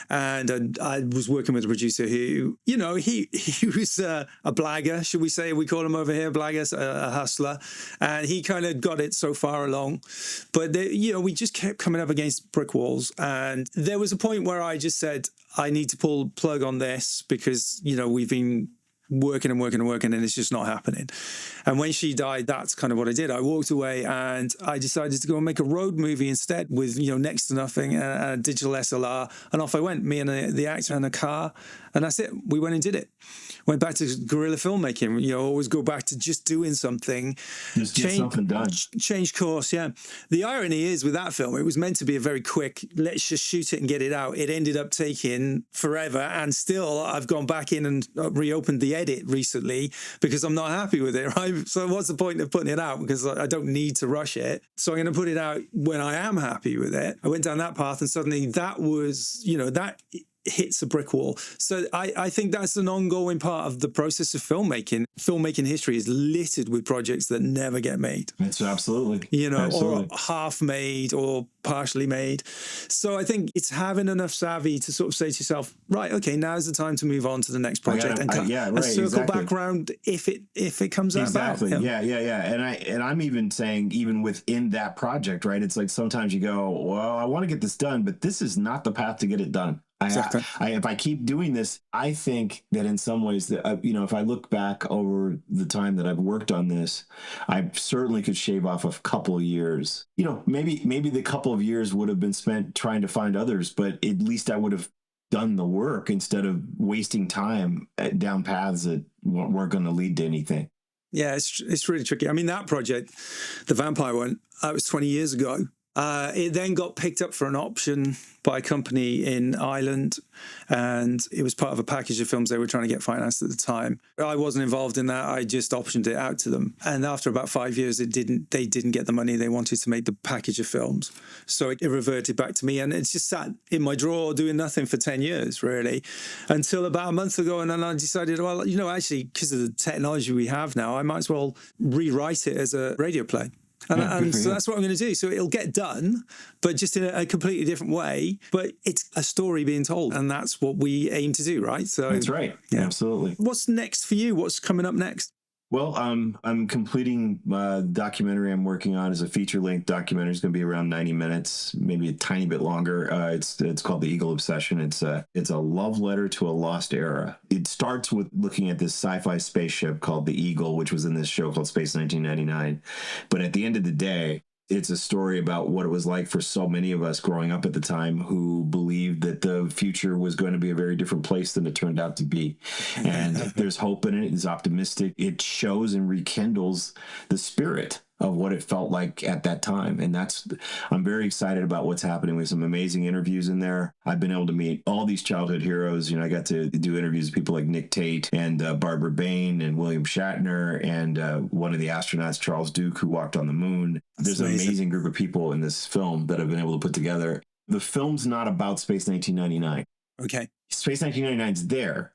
And I was working with a producer who, he was a blagger, should we say? We call him over here, blaggers, a hustler. And he kind of got it so far along. But, we just kept coming up against brick walls. And there was a point where I just said, I need to pull the plug on this because, we've been working and it's just not happening. And when she died, that's kind of what I did. I walked away and I decided to go and make a road movie instead with, next to nothing, a digital SLR. And off I went, me and the actor in a car. And that's it. We went and did it. Went back to guerrilla filmmaking, always go back to just doing something. Just get something done. Change course, yeah. The irony is with that film, it was meant to be a very quick, let's just shoot it and get it out. It ended up taking forever. And still, I've gone back in and reopened the edit recently because I'm not happy with it, right? So what's the point of putting it out? Because I don't need to rush it. So I'm going to put it out when I am happy with it. I went down that path and suddenly that was, that hits a brick wall. So I think that's an ongoing part of the process of filmmaking. Filmmaking history is littered with projects that never get made. It's absolutely. Or half made or partially made. So I think it's having enough savvy to sort of say to yourself, right, okay, now's the time to move on to the next project and circle back around if it comes out. Exactly. Yeah. And I'm even saying, even within that project, right? It's like sometimes you go, well, I want to get this done, but this is not the path to get it done. Exactly. If I keep doing this, I think that in some ways that, if I look back over the time that I've worked on this, I certainly could shave off a couple of years. Maybe the couple of years would have been spent trying to find others, but at least I would have done the work instead of wasting time down paths that weren't going to lead to anything. Yeah, it's really tricky. I mean, that project, the vampire one, that was 20 years ago. It then got picked up for an option by a company in Ireland, and it was part of a package of films they were trying to get financed at the time. I wasn't involved in that. I just optioned it out to them. And after about 5 years, they didn't get the money they wanted to make the package of films. So it reverted back to me, and it's just sat in my drawer doing nothing for 10 years, really, until about a month ago. And then I decided, well, actually, because of the technology we have now, I might as well rewrite it as a radio play. And so that's what I'm going to do. So it'll get done, but just in a completely different way. But it's a story being told, and that's what we aim to do, right? So that's right. Yeah, absolutely. What's next for you? What's coming up next? Well, I'm completing a documentary I'm working on as a feature-length documentary. It's going to be around 90 minutes, maybe a tiny bit longer. It's called The Eagle Obsession. It's a love letter to a lost era. It starts with looking at this sci-fi spaceship called the Eagle, which was in this show called Space 1999. But at the end of the day, it's a story about what it was like for so many of us growing up at the time who believed that the future was going to be a very different place than it turned out to be. And there's hope in it. It's optimistic. It shows and rekindles the spirit of what it felt like at that time. And I'm very excited about what's happening. We have some amazing interviews in there. I've been able to meet all these childhood heroes. I got to do interviews with people like Nick Tate and Barbara Bain and William Shatner and one of the astronauts, Charles Duke, who walked on the moon. There's an amazing group of people in this film that I've been able to put together. The film's not about Space 1999. Okay. Space 1999 is there,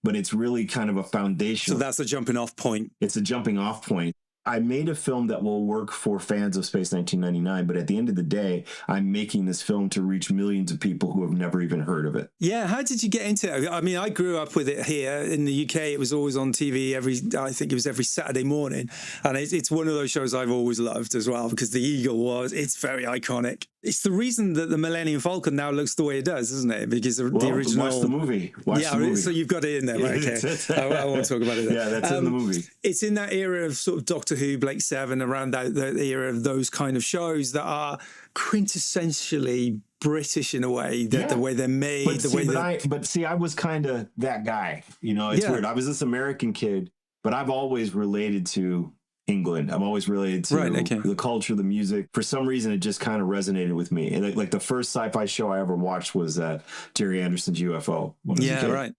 but it's really kind of a foundation. So that's a jumping off point. It's a jumping off point. I made a film that will work for fans of Space 1999, but at the end of the day, I'm making this film to reach millions of people who have never even heard of it. Yeah, how did you get into it? I mean, I grew up with it here in the UK. It was always on TV I think it was every Saturday morning. And it's one of those shows I've always loved as well, because the Eagle it's very iconic. It's the reason that the Millennium Falcon now looks the way it does, isn't it? Because the original... Watch the movie. Watch the movie. So you've got it in there, right? Okay. I won't talk about it then. Yeah, that's in the movie. It's in that era of sort of Doctor Who, Blake Seven, around the era of those kind of shows that are quintessentially British in a way, that the way they're made, I was kind of that guy. It's weird. I was this American kid, but I've always related to England. I've always related to the culture, the music. For some reason, it just kind of resonated with me. And like the first sci-fi show I ever watched was Jerry Anderson's UFO. Right.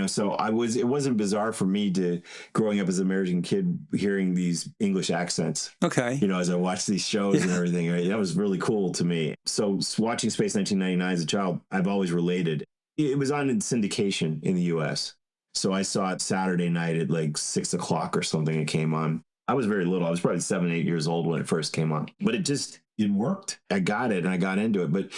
So it wasn't bizarre for me to growing up as an American kid hearing these English accents. Okay. As I watched these shows and everything, right? That was really cool to me. So watching Space 1999 as a child, I've always related. It was on in syndication in the US. So I saw it Saturday night at like 6 o'clock or something. It came on. I was very little. I was probably 7, 8 years old when it first came on, but it worked. I got it and I got into it. But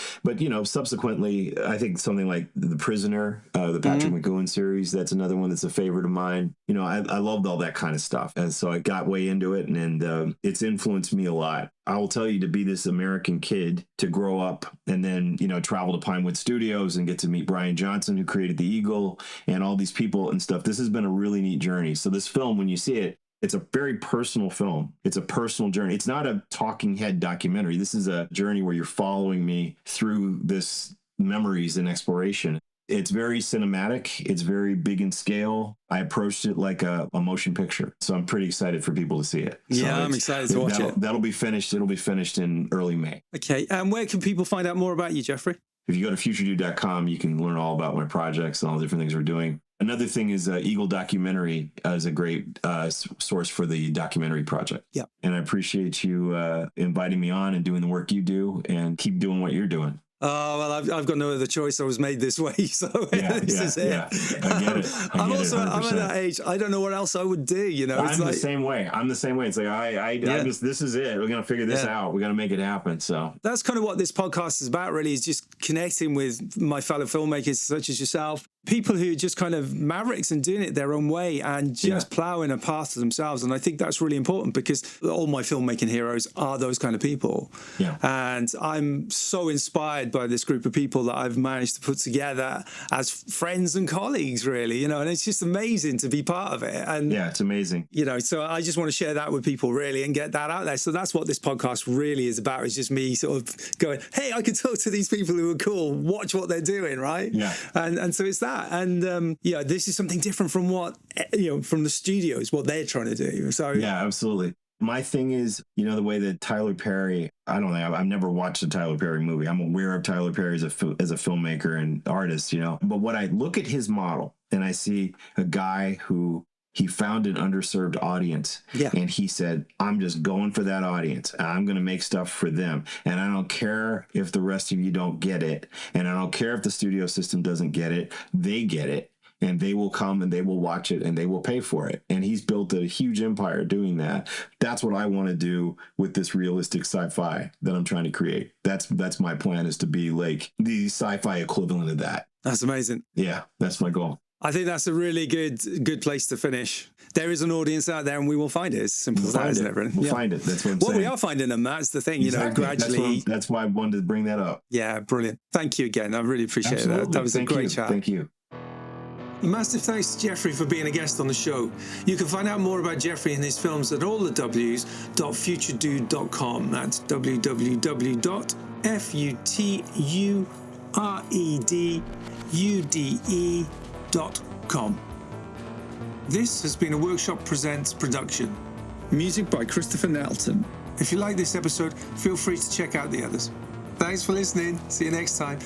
subsequently, I think something like The Prisoner, the Patrick McGowan series, that's another one that's a favorite of mine. I loved all that kind of stuff. And so I got way into it and it's influenced me a lot. I will tell you, to be this American kid, to grow up and then, travel to Pinewood Studios and get to meet Brian Johnson, who created The Eagle, and all these people and stuff. This has been a really neat journey. So this film, when you see it, it's a very personal film. It's a personal journey. It's not a talking head documentary. This is a journey where you're following me through this memories and exploration. It's very cinematic. It's very big in scale. I approached it like a motion picture. So I'm pretty excited for people to see it. I'm excited to watch it. That'll be finished. It'll be finished in early May. Okay. And where can people find out more about you, Jeffrey? If you go to futuredude.com, you can learn all about my projects and all the different things we're doing. Another thing is Eagle Documentary is a great source for the documentary project. Yeah. And I appreciate you inviting me on and doing the work you do, and keep doing what you're doing. Oh, well, I've got no other choice. I was made this way, so this is it. Yeah. I get it. I'm at that age. I don't know what else I would do. I'm the same way. It's like this is it. We're gonna figure this out. We're gonna make it happen. So that's kind of what this podcast is about. Really, is just connecting with my fellow filmmakers such as yourself, people who are just kind of mavericks and doing it their own way and just plowing a path to themselves. And I think that's really important, because all my filmmaking heroes are those kind of people. Yeah. And I'm so inspired by this group of people that I've managed to put together as friends and colleagues, really, and it's just amazing to be part of it. And it's amazing. So I just want to share that with people, really, and get that out there. So that's what this podcast really is about, is just me sort of going, hey, I can talk to these people who are cool, watch what they're doing, right? Yeah. And so it's that. And this is something different from what, from the studios, what they're trying to do. So yeah, absolutely. My thing is, the way that Tyler Perry, I don't think I've never watched a Tyler Perry movie. I'm aware of Tyler Perry as a filmmaker and artist, but when I look at his model and I see a guy who he found an underserved audience, and he said, I'm just going for that audience. I'm going to make stuff for them. And I don't care if the rest of you don't get it. And I don't care if the studio system doesn't get it. They get it. And they will come and they will watch it and they will pay for it. And he's built a huge empire doing that. That's what I want to do with this realistic sci-fi that I'm trying to create. That's my plan, is to be like the sci-fi equivalent of that. That's amazing. Yeah, that's my goal. I think that's a really good place to finish. There is an audience out there, and we will find it. As simple as that, isn't it, Brendan? We'll find it. That's what I'm saying. Well, we are finding them. That's the thing, exactly. gradually. That's why I wanted to bring that up. Yeah, brilliant. Thank you again. I really appreciate that. That was a great chat. Thank you. Massive thanks to Jeffrey for being a guest on the show. You can find out more about Jeffrey and his films at allthews.futuredude.com. That's www.futuredude.com. This has been a Workshop Presents production. Music by Christopher Nelson. If you like this episode, feel free to check out the others. Thanks for listening. See you next time.